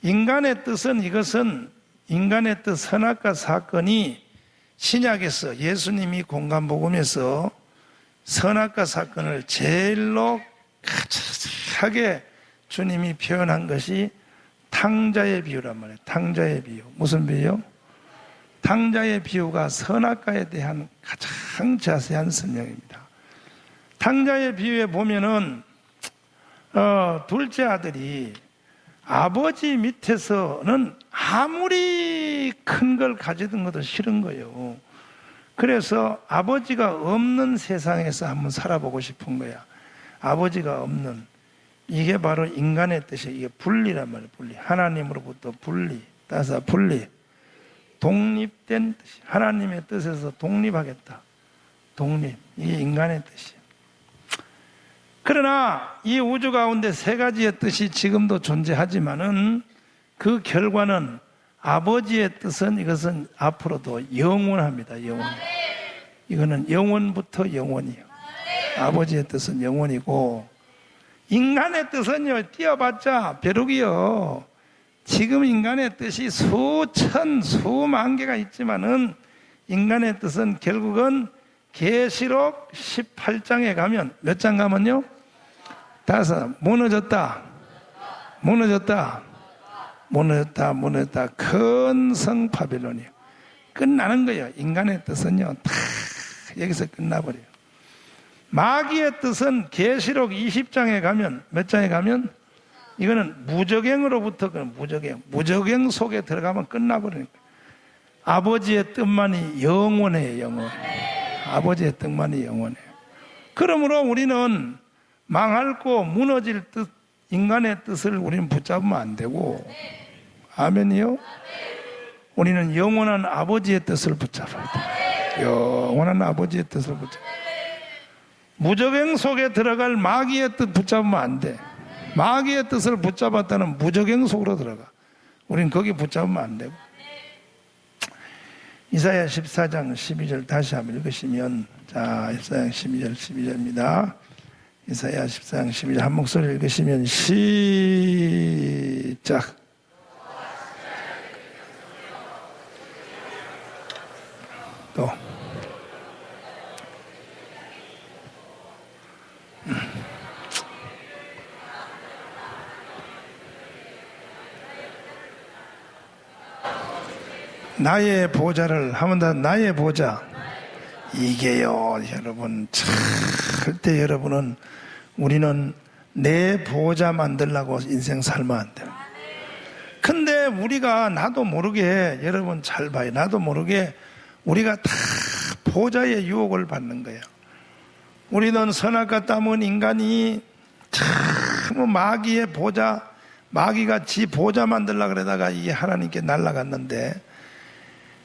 인간의 뜻은, 이것은 인간의 뜻, 선악과 사건이 신약에서 예수님이 공간복음에서 선악과 사건을 제일로 가득하게 주님이 표현한 것이 탕자의 비유란 말이에요. 탕자의 비유. 무슨 비유? 탕자의 비유가 선악과에 대한 가장 자세한 설명입니다. 탕자의 비유에 보면은 둘째 아들이 아버지 밑에서는 아무리 큰 걸 가지던 것도 싫은 거예요. 그래서 아버지가 없는 세상에서 한번 살아보고 싶은 거야. 아버지가 없는, 이게 바로 인간의 뜻이에요. 이게 분리란 말이에요. 분리. 하나님으로부터 분리. 따라서 분리. 독립된 뜻이. 하나님의 뜻에서 독립하겠다. 독립. 이게 인간의 뜻이에요. 그러나 이 우주 가운데 세 가지의 뜻이 지금도 존재하지만은 그 결과는 아버지의 뜻은 이것은 앞으로도 영원합니다. 영원. 이거는 영원부터 영원이에요. 아버지의 뜻은 영원이고, 인간의 뜻은요, 띄어봤자 벼룩이요. 지금 인간의 뜻이 수천, 수만 개가 있지만은 인간의 뜻은 결국은 계시록 18장에 가면, 몇 장 가면요? 다섯. 무너졌다. 무너졌다. 무너졌다. 무너졌다. 큰 성 바빌론이요. 끝나는 거예요. 인간의 뜻은요, 다 여기서 끝나버려요. 마귀의 뜻은 계시록 20장에 가면, 몇 장에 가면? 이거는 무적행으로부터, 무적행 속에 들어가면 끝나버리니까. 아버지의 뜻만이 영원해요. 영원. 아버지의 뜻만이 영원해요. 그러므로 우리는 망할고 무너질 뜻, 인간의 뜻을 우리는 붙잡으면 안 되고, 아멘이요? 우리는 영원한 아버지의 뜻을 붙잡아야 돼. 영원한 아버지의 뜻을 붙잡아야 돼. 무적행 속에 들어갈 마귀의 뜻 붙잡으면 안 돼. 마귀의 뜻을 붙잡았다는 무적행 속으로 들어가. 우린 거기 붙잡으면 안 되고. 이사야 14장 12절 다시 한번 읽으시면, 자, 이사야 12절 12절입니다. 이사야 14장 12절 한 목소리 읽으시면 시작. 또 나의 보좌를 하면 다 나의 보좌. 이게요, 여러분, 절대 여러분은, 우리는 내 보좌 만들려고 인생 살면 안 돼요. 근데 우리가 나도 모르게, 여러분 잘 봐요. 나도 모르게 우리가 다 보좌의 유혹을 받는 거예요. 우리는 선악과 따먹은 인간이 참 마귀의 보좌, 마귀가 지 보좌 만들려고 그러다가 이게 하나님께 날아갔는데,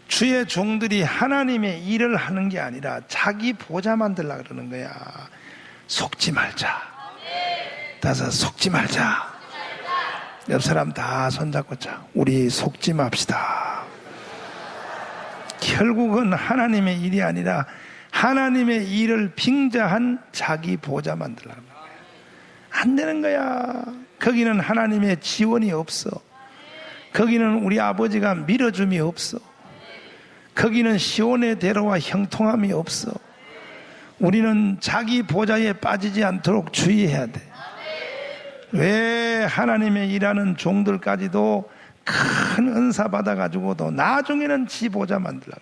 주의 종들이 하나님의 일을 하는 게 아니라 자기 보좌 만들려고 그러는 거야. 속지 말자. 다섯, 속지 말자. 옆 사람 다 손잡고 자. 우리 속지 맙시다. 결국은 하나님의 일이 아니라 하나님의 일을 빙자한 자기 보좌 만들려고 하는 거야. 안 되는 거야. 거기는 하나님의 지원이 없어. 거기는 우리 아버지가 밀어줌이 없어. 거기는 시온의 대로와 형통함이 없어. 우리는 자기 보좌에 빠지지 않도록 주의해야 돼. 왜 하나님의 일하는 종들까지도 큰 은사 받아가지고도 나중에는 지 보좌 만들라고.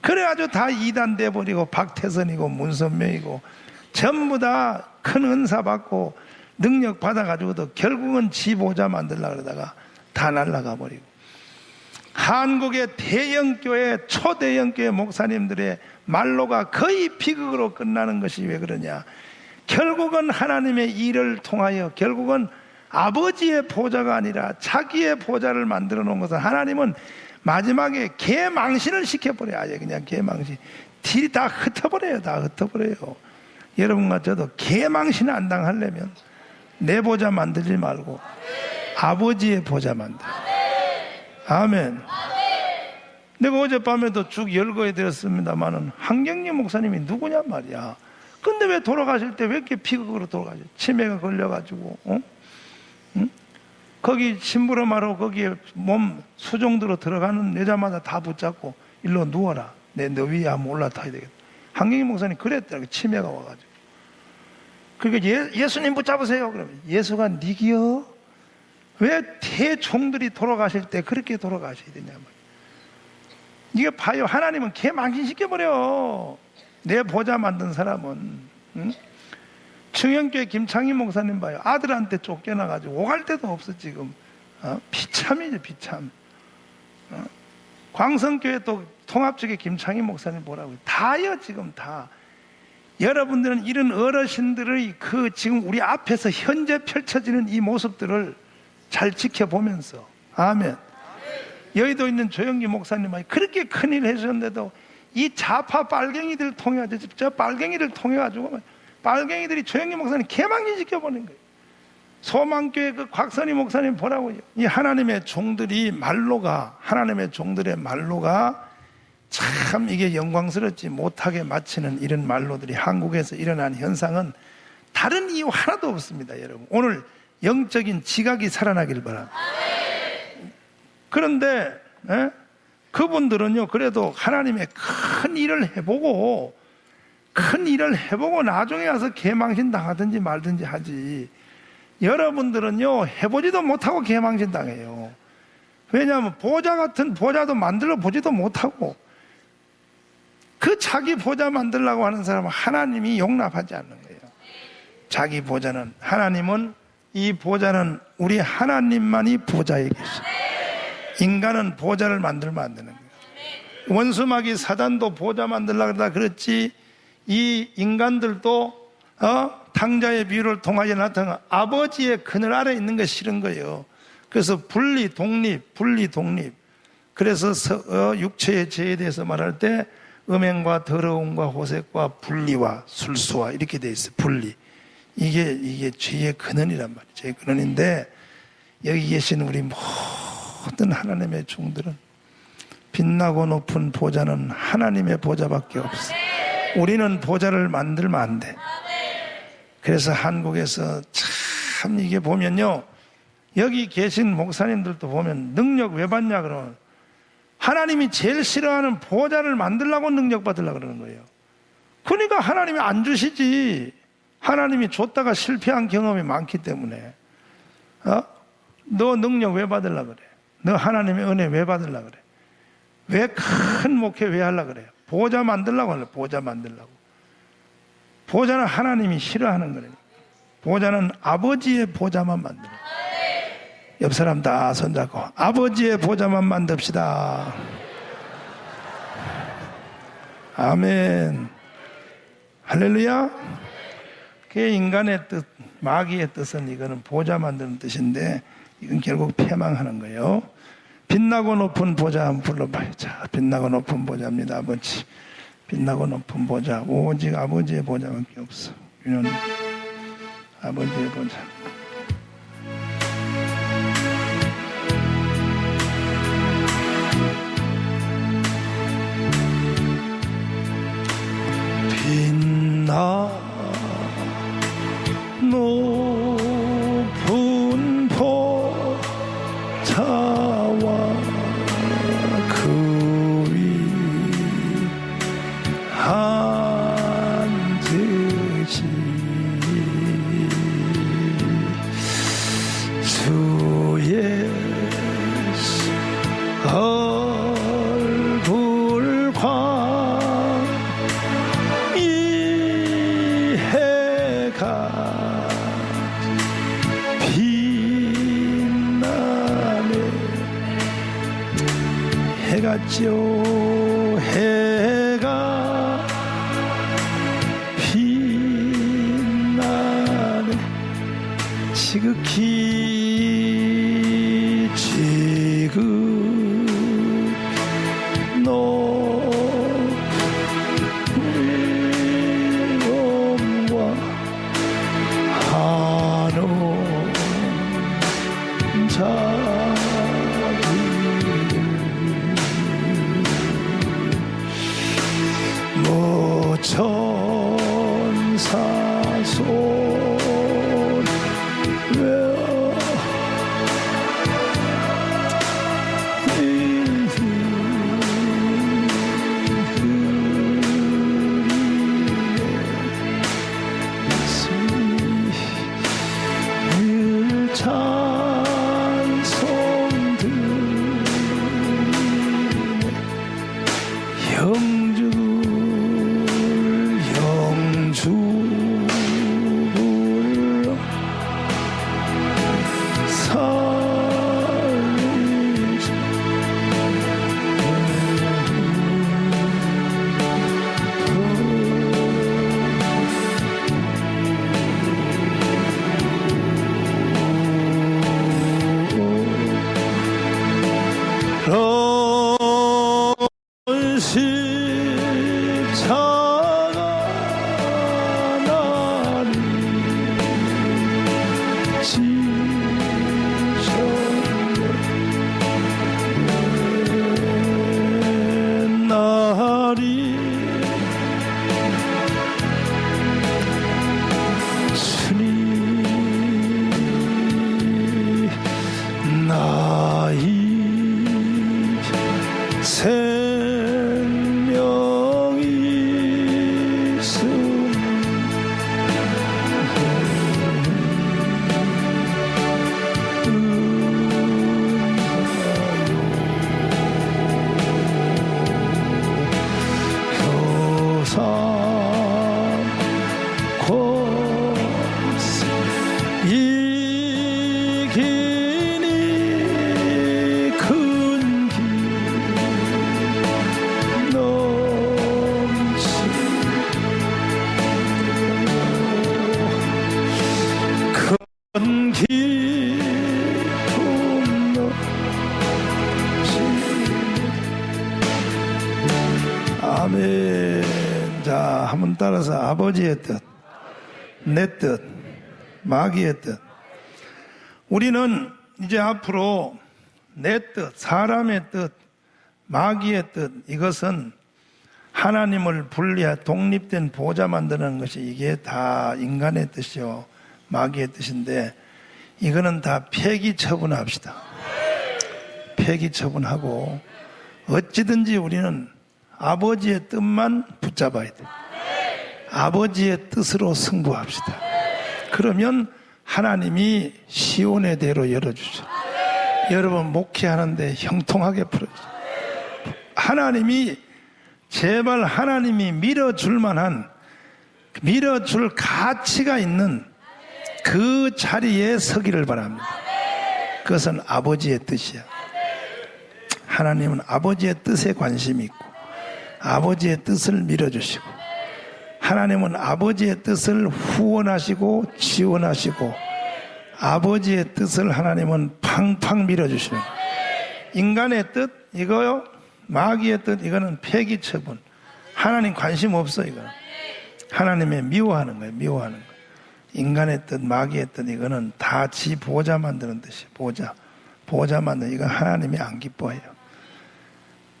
그래가지고 다 이단 돼버리고 박태선이고 문선명이고 전부 다 큰 은사 받고 능력 받아가지고도 결국은 지 보좌 만들려고 그러다가 다 날아가 버리고. 한국의 대형교회, 초대형교회 목사님들의 말로가 거의 비극으로 끝나는 것이 왜 그러냐. 결국은 하나님의 일을 통하여 결국은 아버지의 보좌가 아니라 자기의 보좌를 만들어 놓은 것은, 하나님은 마지막에 개망신을 시켜버려요. 아예 그냥 개망신. 딜이 다 흩어버려요. 다 흩어버려요. 여러분과 저도 개망신 안 당하려면 내 보좌 만들지 말고 아버지의 보좌 만들어. 아멘. 내가 어젯밤에도 쭉 열거해드렸습니다만은 한경림 목사님이 누구냐 말이야. 근데 왜 돌아가실 때 왜 이렇게 피극으로 돌아가죠? 치매가 걸려가지고, 응? 거기 심부름하러 거기에 몸 수종도로 들어가는 여자마다 다 붙잡고 일로 누워라. 너 위에 한번 올라타야 되겠다. 한경림 목사님 그랬더라고요. 치매가 와가지고. 그러니까 예수님 붙잡으세요. 그러면 예수가 니기요? 왜 대종들이 돌아가실 때 그렇게 돌아가셔야 되냐 말이야. 이게 봐요. 하나님은 개 망신시켜버려. 내 보좌 만든 사람은. 응? 충영교회 김창희 목사님 봐요. 아들한테 쫓겨나가지고 오갈 데도 없어 지금. 비참이죠 비참. 광성교회 또 통합측의 김창희 목사님 보라고요. 다요 지금 다. 여러분들은 이런 어르신들의 그 지금 우리 앞에서 현재 펼쳐지는 이 모습들을 잘 지켜보면서, 아멘. 여의도 있는 조영기 목사님이 그렇게 큰일 해주셨는데도 이 좌파 빨갱이들 통해 가지고, 저 빨갱이들 통해 가지고 빨갱이들이 조영기 목사님 개망신 지켜보는 거예요. 소망교회 그 곽선희 목사님 보라고요. 이 하나님의 종들이 말로가, 하나님의 종들의 말로가 참 이게 영광스럽지 못하게 마치는 이런 말로들이 한국에서 일어난 현상은 다른 이유 하나도 없습니다. 여러분, 오늘 영적인 지각이 살아나길 바랍니다. 그런데 그분들은요, 그래도 하나님의 큰 일을 해보고 나중에 와서 개망신 당하든지 말든지 하지, 여러분들은요 해보지도 못하고 개망신 당해요. 왜냐하면 보좌 같은 보좌도 만들어 보지도 못하고, 그 자기 보좌 만들려고 하는 사람은 하나님이 용납하지 않는 거예요. 자기 보좌는, 하나님은, 이 보좌는 우리 하나님만이 보좌에 계시고, 인간은 보좌를 만들면 안 되는 거예요. 원수마귀 사단도 보좌 만들려고 하다 그랬지, 이 인간들도 탕자의 비유를 통하여 나타난 아버지의 그늘 아래 있는 게 싫은 거예요. 그래서 분리 독립. 그래서 육체의 죄에 대해서 말할 때 음행과 더러움과 호색과 분리와 술수와 이렇게 돼 있어요. 분리. 이게 죄의 근원이란 말이에요. 죄의 근원인데, 여기 계신 우리 모든 하나님의 종들은 빛나고 높은 보좌는 하나님의 보좌밖에 없어. 우리는 보좌를 만들면 안 돼. 그래서 한국에서 참 이게 보면요, 여기 계신 목사님들도 보면 능력 왜 받냐 그러면 하나님이 제일 싫어하는 보좌를 만들려고 능력 받으려고 그러는 거예요. 그러니까 하나님이 안 주시지. 하나님이 줬다가 실패한 경험이 많기 때문에. 너 능력 왜 받으려고 그래? 너 하나님의 은혜 왜 받으려고 그래? 왜 큰 목회 왜 하려고 그래요? 보좌 만들려고 하려고. 보좌 만들려고. 보좌는 하나님이 싫어하는 거예요. 보좌는 아버지의 보좌만 만들어요. 옆 사람 다 손잡고 아버지의 보좌만 만듭시다. 아멘. 할렐루야. 그게 인간의 뜻, 마귀의 뜻은 이거는 보좌 만드는 뜻인데, 이건 결국 패망하는 거예요. 빛나고 높은 보좌 한번 불러봐요. 자, 빛나고 높은 보좌입니다. 아버지, 빛나고 높은 보좌, 오직 아버지의 보좌밖에 없어. 이는 아버지의 보좌. 빛나 높은 보좌와 그 위 앉으시 주의 얼굴과 이 해가 빛나네. 해같이요 해가 빛나네. 지극히 높은 위엄과 한온 자비를 뭐 천사 손 외어 찬송들 영주 불러 살리시 십자가 나를 지셨네. 나리 주님 나의 생명이 있음 교사 고스 이기니 큰 길 넘치 큰 기쁨 넘치 아멘. 자, 한번 따라서 아버지의 뜻, 내 뜻, 마귀의 뜻. 우리는 이제 앞으로 내 뜻, 사람의 뜻, 마귀의 뜻, 이것은 하나님을 분리해 독립된 보좌 만드는 것이 이게 다 인간의 뜻이요 마귀의 뜻인데 이거는 다 폐기 처분합시다. 폐기 처분하고 어찌든지 우리는 아버지의 뜻만 붙잡아야 돼. 아버지의 뜻으로 승부합시다. 그러면 하나님이 시온의 대로 열어주죠. 여러분 목회하는데 형통하게 풀어주죠. 하나님이 제발 하나님이 밀어줄 만한 밀어줄 가치가 있는 그 자리에 서기를 바랍니다. 그것은 아버지의 뜻이야. 하나님은 아버지의 뜻에 관심이 있고 아버지의 뜻을 밀어주시고 하나님은 아버지의 뜻을 후원하시고 지원하시고 아버지의 뜻을 하나님은 팡팡 밀어주시는 인간의 뜻 이거요 마귀의 뜻 이거는 폐기 처분. 하나님 관심 없어. 이거는 하나님의 미워하는 거예요. 미워하는 거. 인간의 뜻 마귀의 뜻 이거는 다 지 보좌 만드는 뜻이에요. 보좌 만드는 이건 하나님이 안 기뻐해요.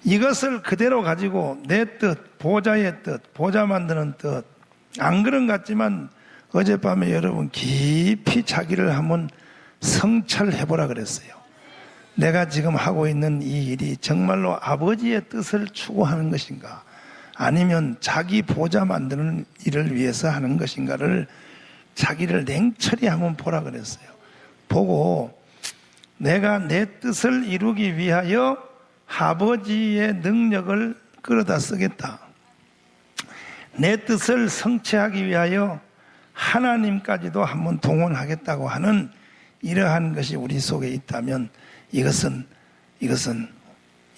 이것을 그대로 가지고 내 뜻, 보좌의 뜻, 보좌 만드는 뜻, 안 그런 것 같지만 어젯밤에 여러분 깊이 자기를 한번 성찰해보라 그랬어요. 내가 지금 하고 있는 이 일이 정말로 아버지의 뜻을 추구하는 것인가 아니면 자기 보좌 만드는 일을 위해서 하는 것인가를 자기를 냉철히 한번 보라 그랬어요. 보고 내가 내 뜻을 이루기 위하여 아버지의 능력을 끌어다 쓰겠다. 내 뜻을 성취하기 위하여 하나님까지도 한번 동원하겠다고 하는 이러한 것이 우리 속에 있다면 이것은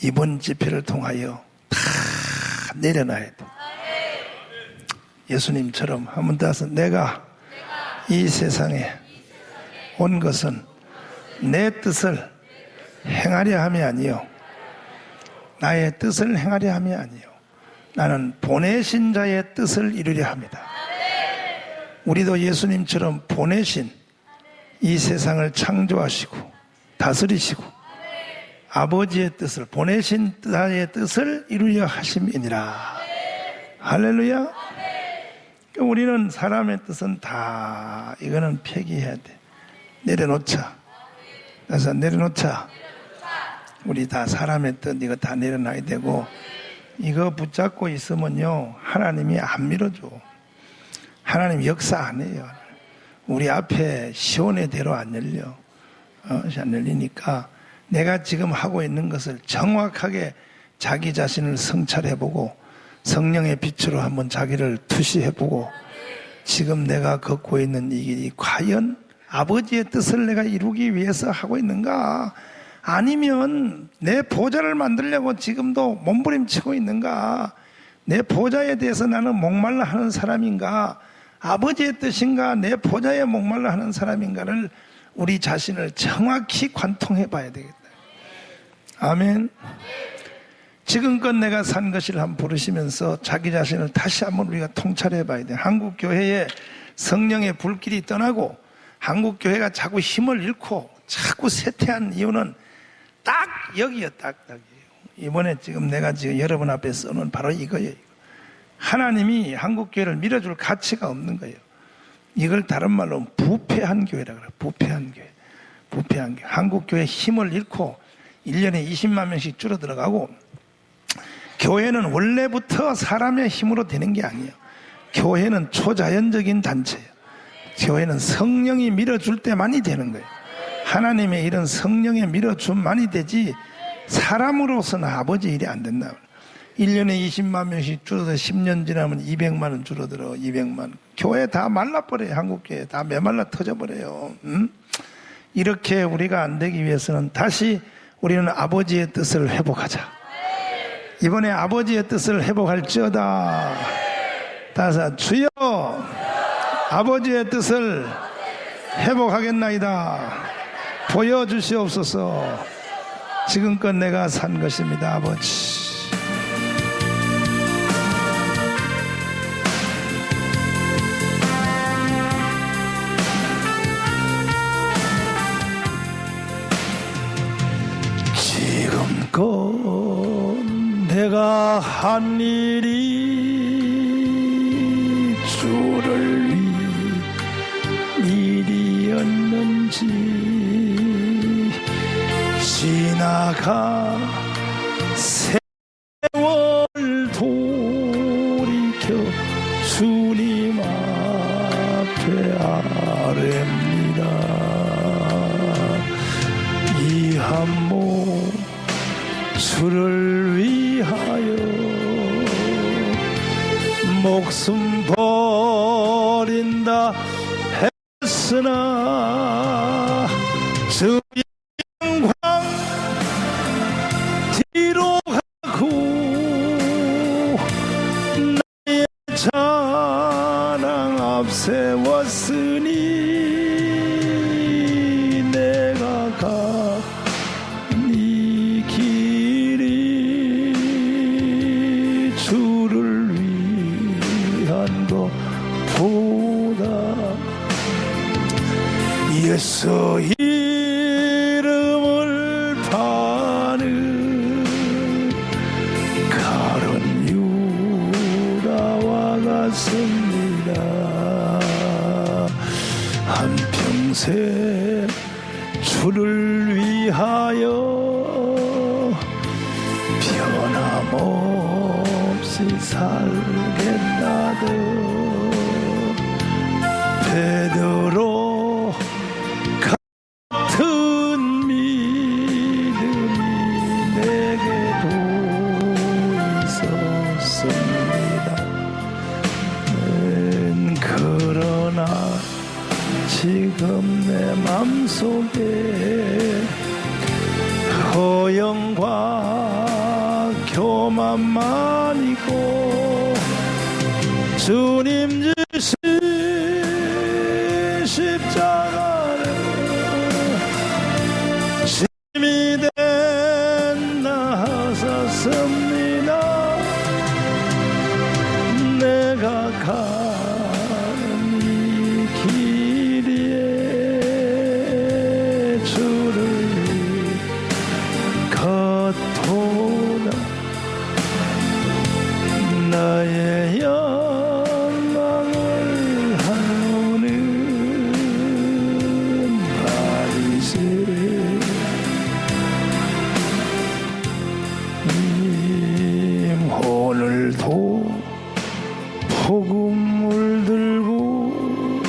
이번 집회를 통하여 다 내려놔야 돼. 예수님처럼 한번 따서 내가 이 세상에 온 것은 내 뜻을 행하려 함이 아니요 나의 뜻을 행하려 함이 아니요 나는 보내신 자의 뜻을 이루려 합니다. 우리도 예수님처럼 보내신 이 세상을 창조하시고 다스리시고 아버지의 뜻을 보내신 자의 뜻을 이루려 하심이니라. 할렐루야. 우리는 사람의 뜻은 다 이거는 폐기해야 돼. 내려놓자. 그래서 내려놓자. 우리 다 사람의 뜻 이거 다 내려놔야 되고 이거 붙잡고 있으면요 하나님이 안 밀어줘. 하나님 역사 안 해요. 우리 앞에 시온의 대로 안 열려. 안 열리니까 내가 지금 하고 있는 것을 정확하게 자기 자신을 성찰해보고 성령의 빛으로 한번 자기를 투시해보고 지금 내가 걷고 있는 이 길이 과연 아버지의 뜻을 내가 이루기 위해서 하고 있는가? 아니면 내 보좌를 만들려고 지금도 몸부림치고 있는가? 내 보좌에 대해서 나는 목말라 하는 사람인가? 아버지의 뜻인가? 내 보좌에 목말라 하는 사람인가를 우리 자신을 정확히 관통해 봐야 되겠다. 아멘. 지금껏 내가 산 것을 한번 부르시면서 자기 자신을 다시 한번 우리가 통찰해 봐야 돼. 한국 교회에 성령의 불길이 떠나고 한국 교회가 자꾸 힘을 잃고 자꾸 쇠퇴한 이유는 딱 여기요, 딱이에요. 이번에 지금 내가 지금 여러분 앞에 써놓은 바로 이거예요. 하나님이 한국 교회를 밀어줄 가치가 없는 거예요. 이걸 다른 말로 부패한 교회라고 그래요. 부패한 교회. 부패한 교회. 한국 교회 힘을 잃고 1년에 20만 명씩 줄어들어가고, 교회는 원래부터 사람의 힘으로 되는 게 아니에요. 교회는 초자연적인 단체예요. 교회는 성령이 밀어줄 때만이 되는 거예요. 하나님의 일은 성령의 밀어줌만이 되지 사람으로서는 아버지 일이 안 된다. 1년에 20만 명씩 줄어들어 10년 지나면 200만 원 줄어들어. 200만. 교회 다 말라버려요. 한국 교회 다 메말라 터져버려요. 이렇게 우리가 안 되기 위해서는 다시 우리는 아버지의 뜻을 회복하자. 이번에 아버지의 뜻을 회복할지어다. 다사 주여 아버지의 뜻을 회복하겠나이다. 보여주시옵소서. 지금껏 내가 산 것입니다. 아버지, 지금껏 내가 한 일이 주를 위한 일이었는지, 지나가 세월 돌이켜 주님 앞에 아뢰입니다. 이 한 몸 주를 위하여 목숨 버린다 했으나 주 영광 뒤로 가고 나의 자랑 앞세웠으니 내가 가는 이 길이 주를 위한 것보다 예수 이름을 파는 가론 유다와 같습니다. 한평생 주를 위하여 변함없이 살겠나도 베드로 같은 믿음이 내게도 있었습니다. 그러나 지금 내 맘속에 허영과 교만만 있고 주님 주신 십자가는 힘이 됐나 하셨습니다. 내가 가는 이 길이에 주를 걷도다. 나의 영광을 하오는 바리새 오늘도 복음을 들고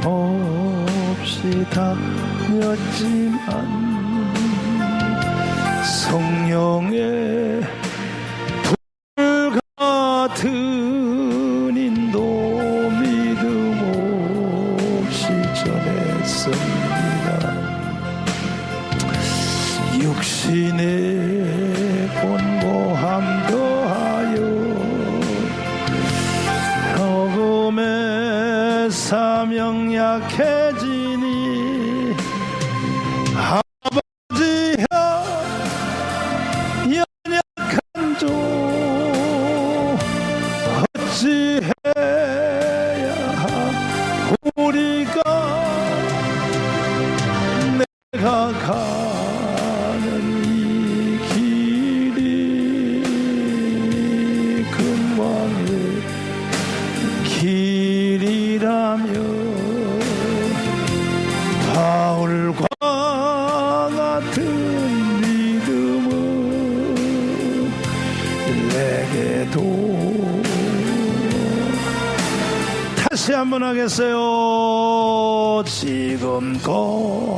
쉼없이 다녔지만 성령의 불 같은 인도 믿음 없이 전했습니다. 육신의 곤고함 더하여 복음의 사명 약해지니 아버지여 오늘도 다시 한번 하겠어요. 지금껏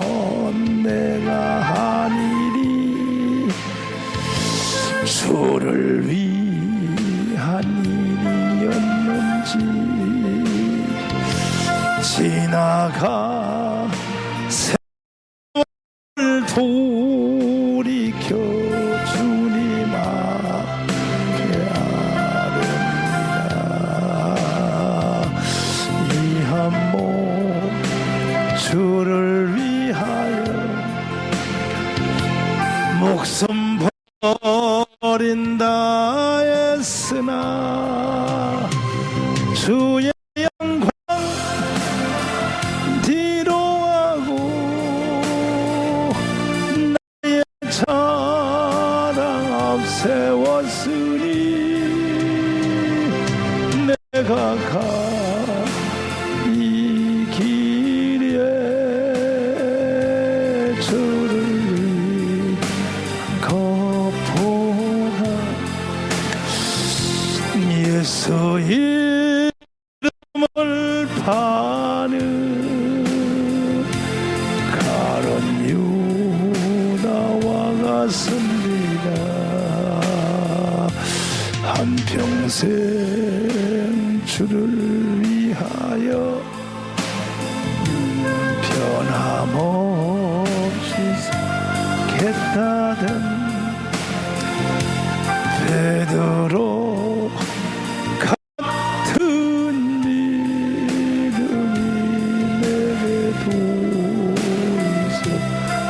내가 한 일이 주를 위한 일이었는지 지나가 세월을 돌이켜 주님 앞에 아뢰니다. 이 한 몸 주를 위하여 목숨 버린다 했으나 주의 영광 뒤로하고 나의 자랑 앞세웠으니 내가 이 길에 주를 걷보다 예수 이름을 파는 가론 유다와 같습니다. 한평생 주를 위하여 변함없이 살겠다던 베드로 같은 믿음이 내게도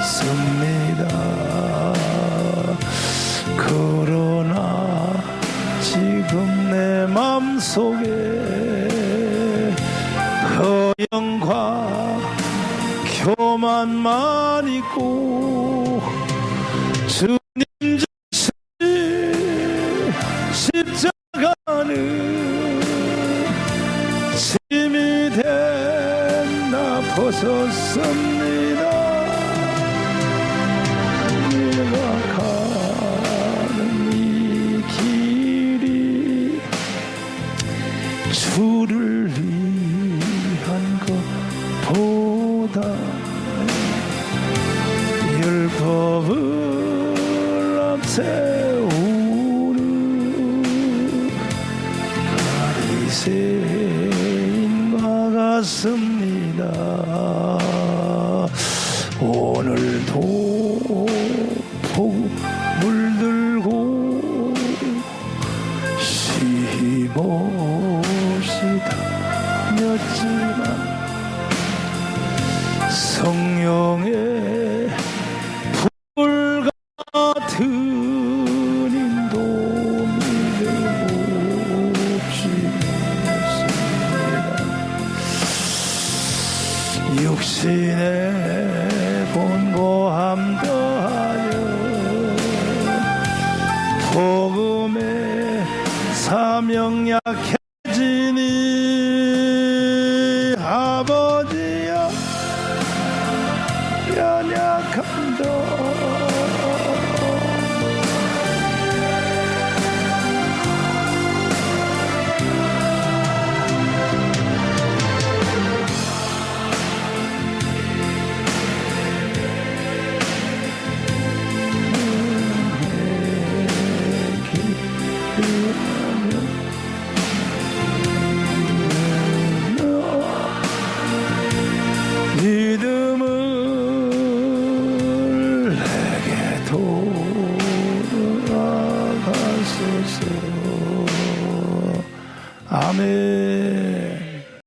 있었습니다. 그러나 지금 내 맘속에 허영과 교만만 있고 주님 주신 십자가는 짐이 됐나 벗었습니다. 내가 가는 이 길이 주를 위한 것보다 율법을 앞세우는 바리새인과 같습니다. 오늘도 물들고 쉼없이 다녔지만 성령의 불 같은 인도민을 몹시 했습니다. 육신의 본고함 더하여 복음의 사명 약해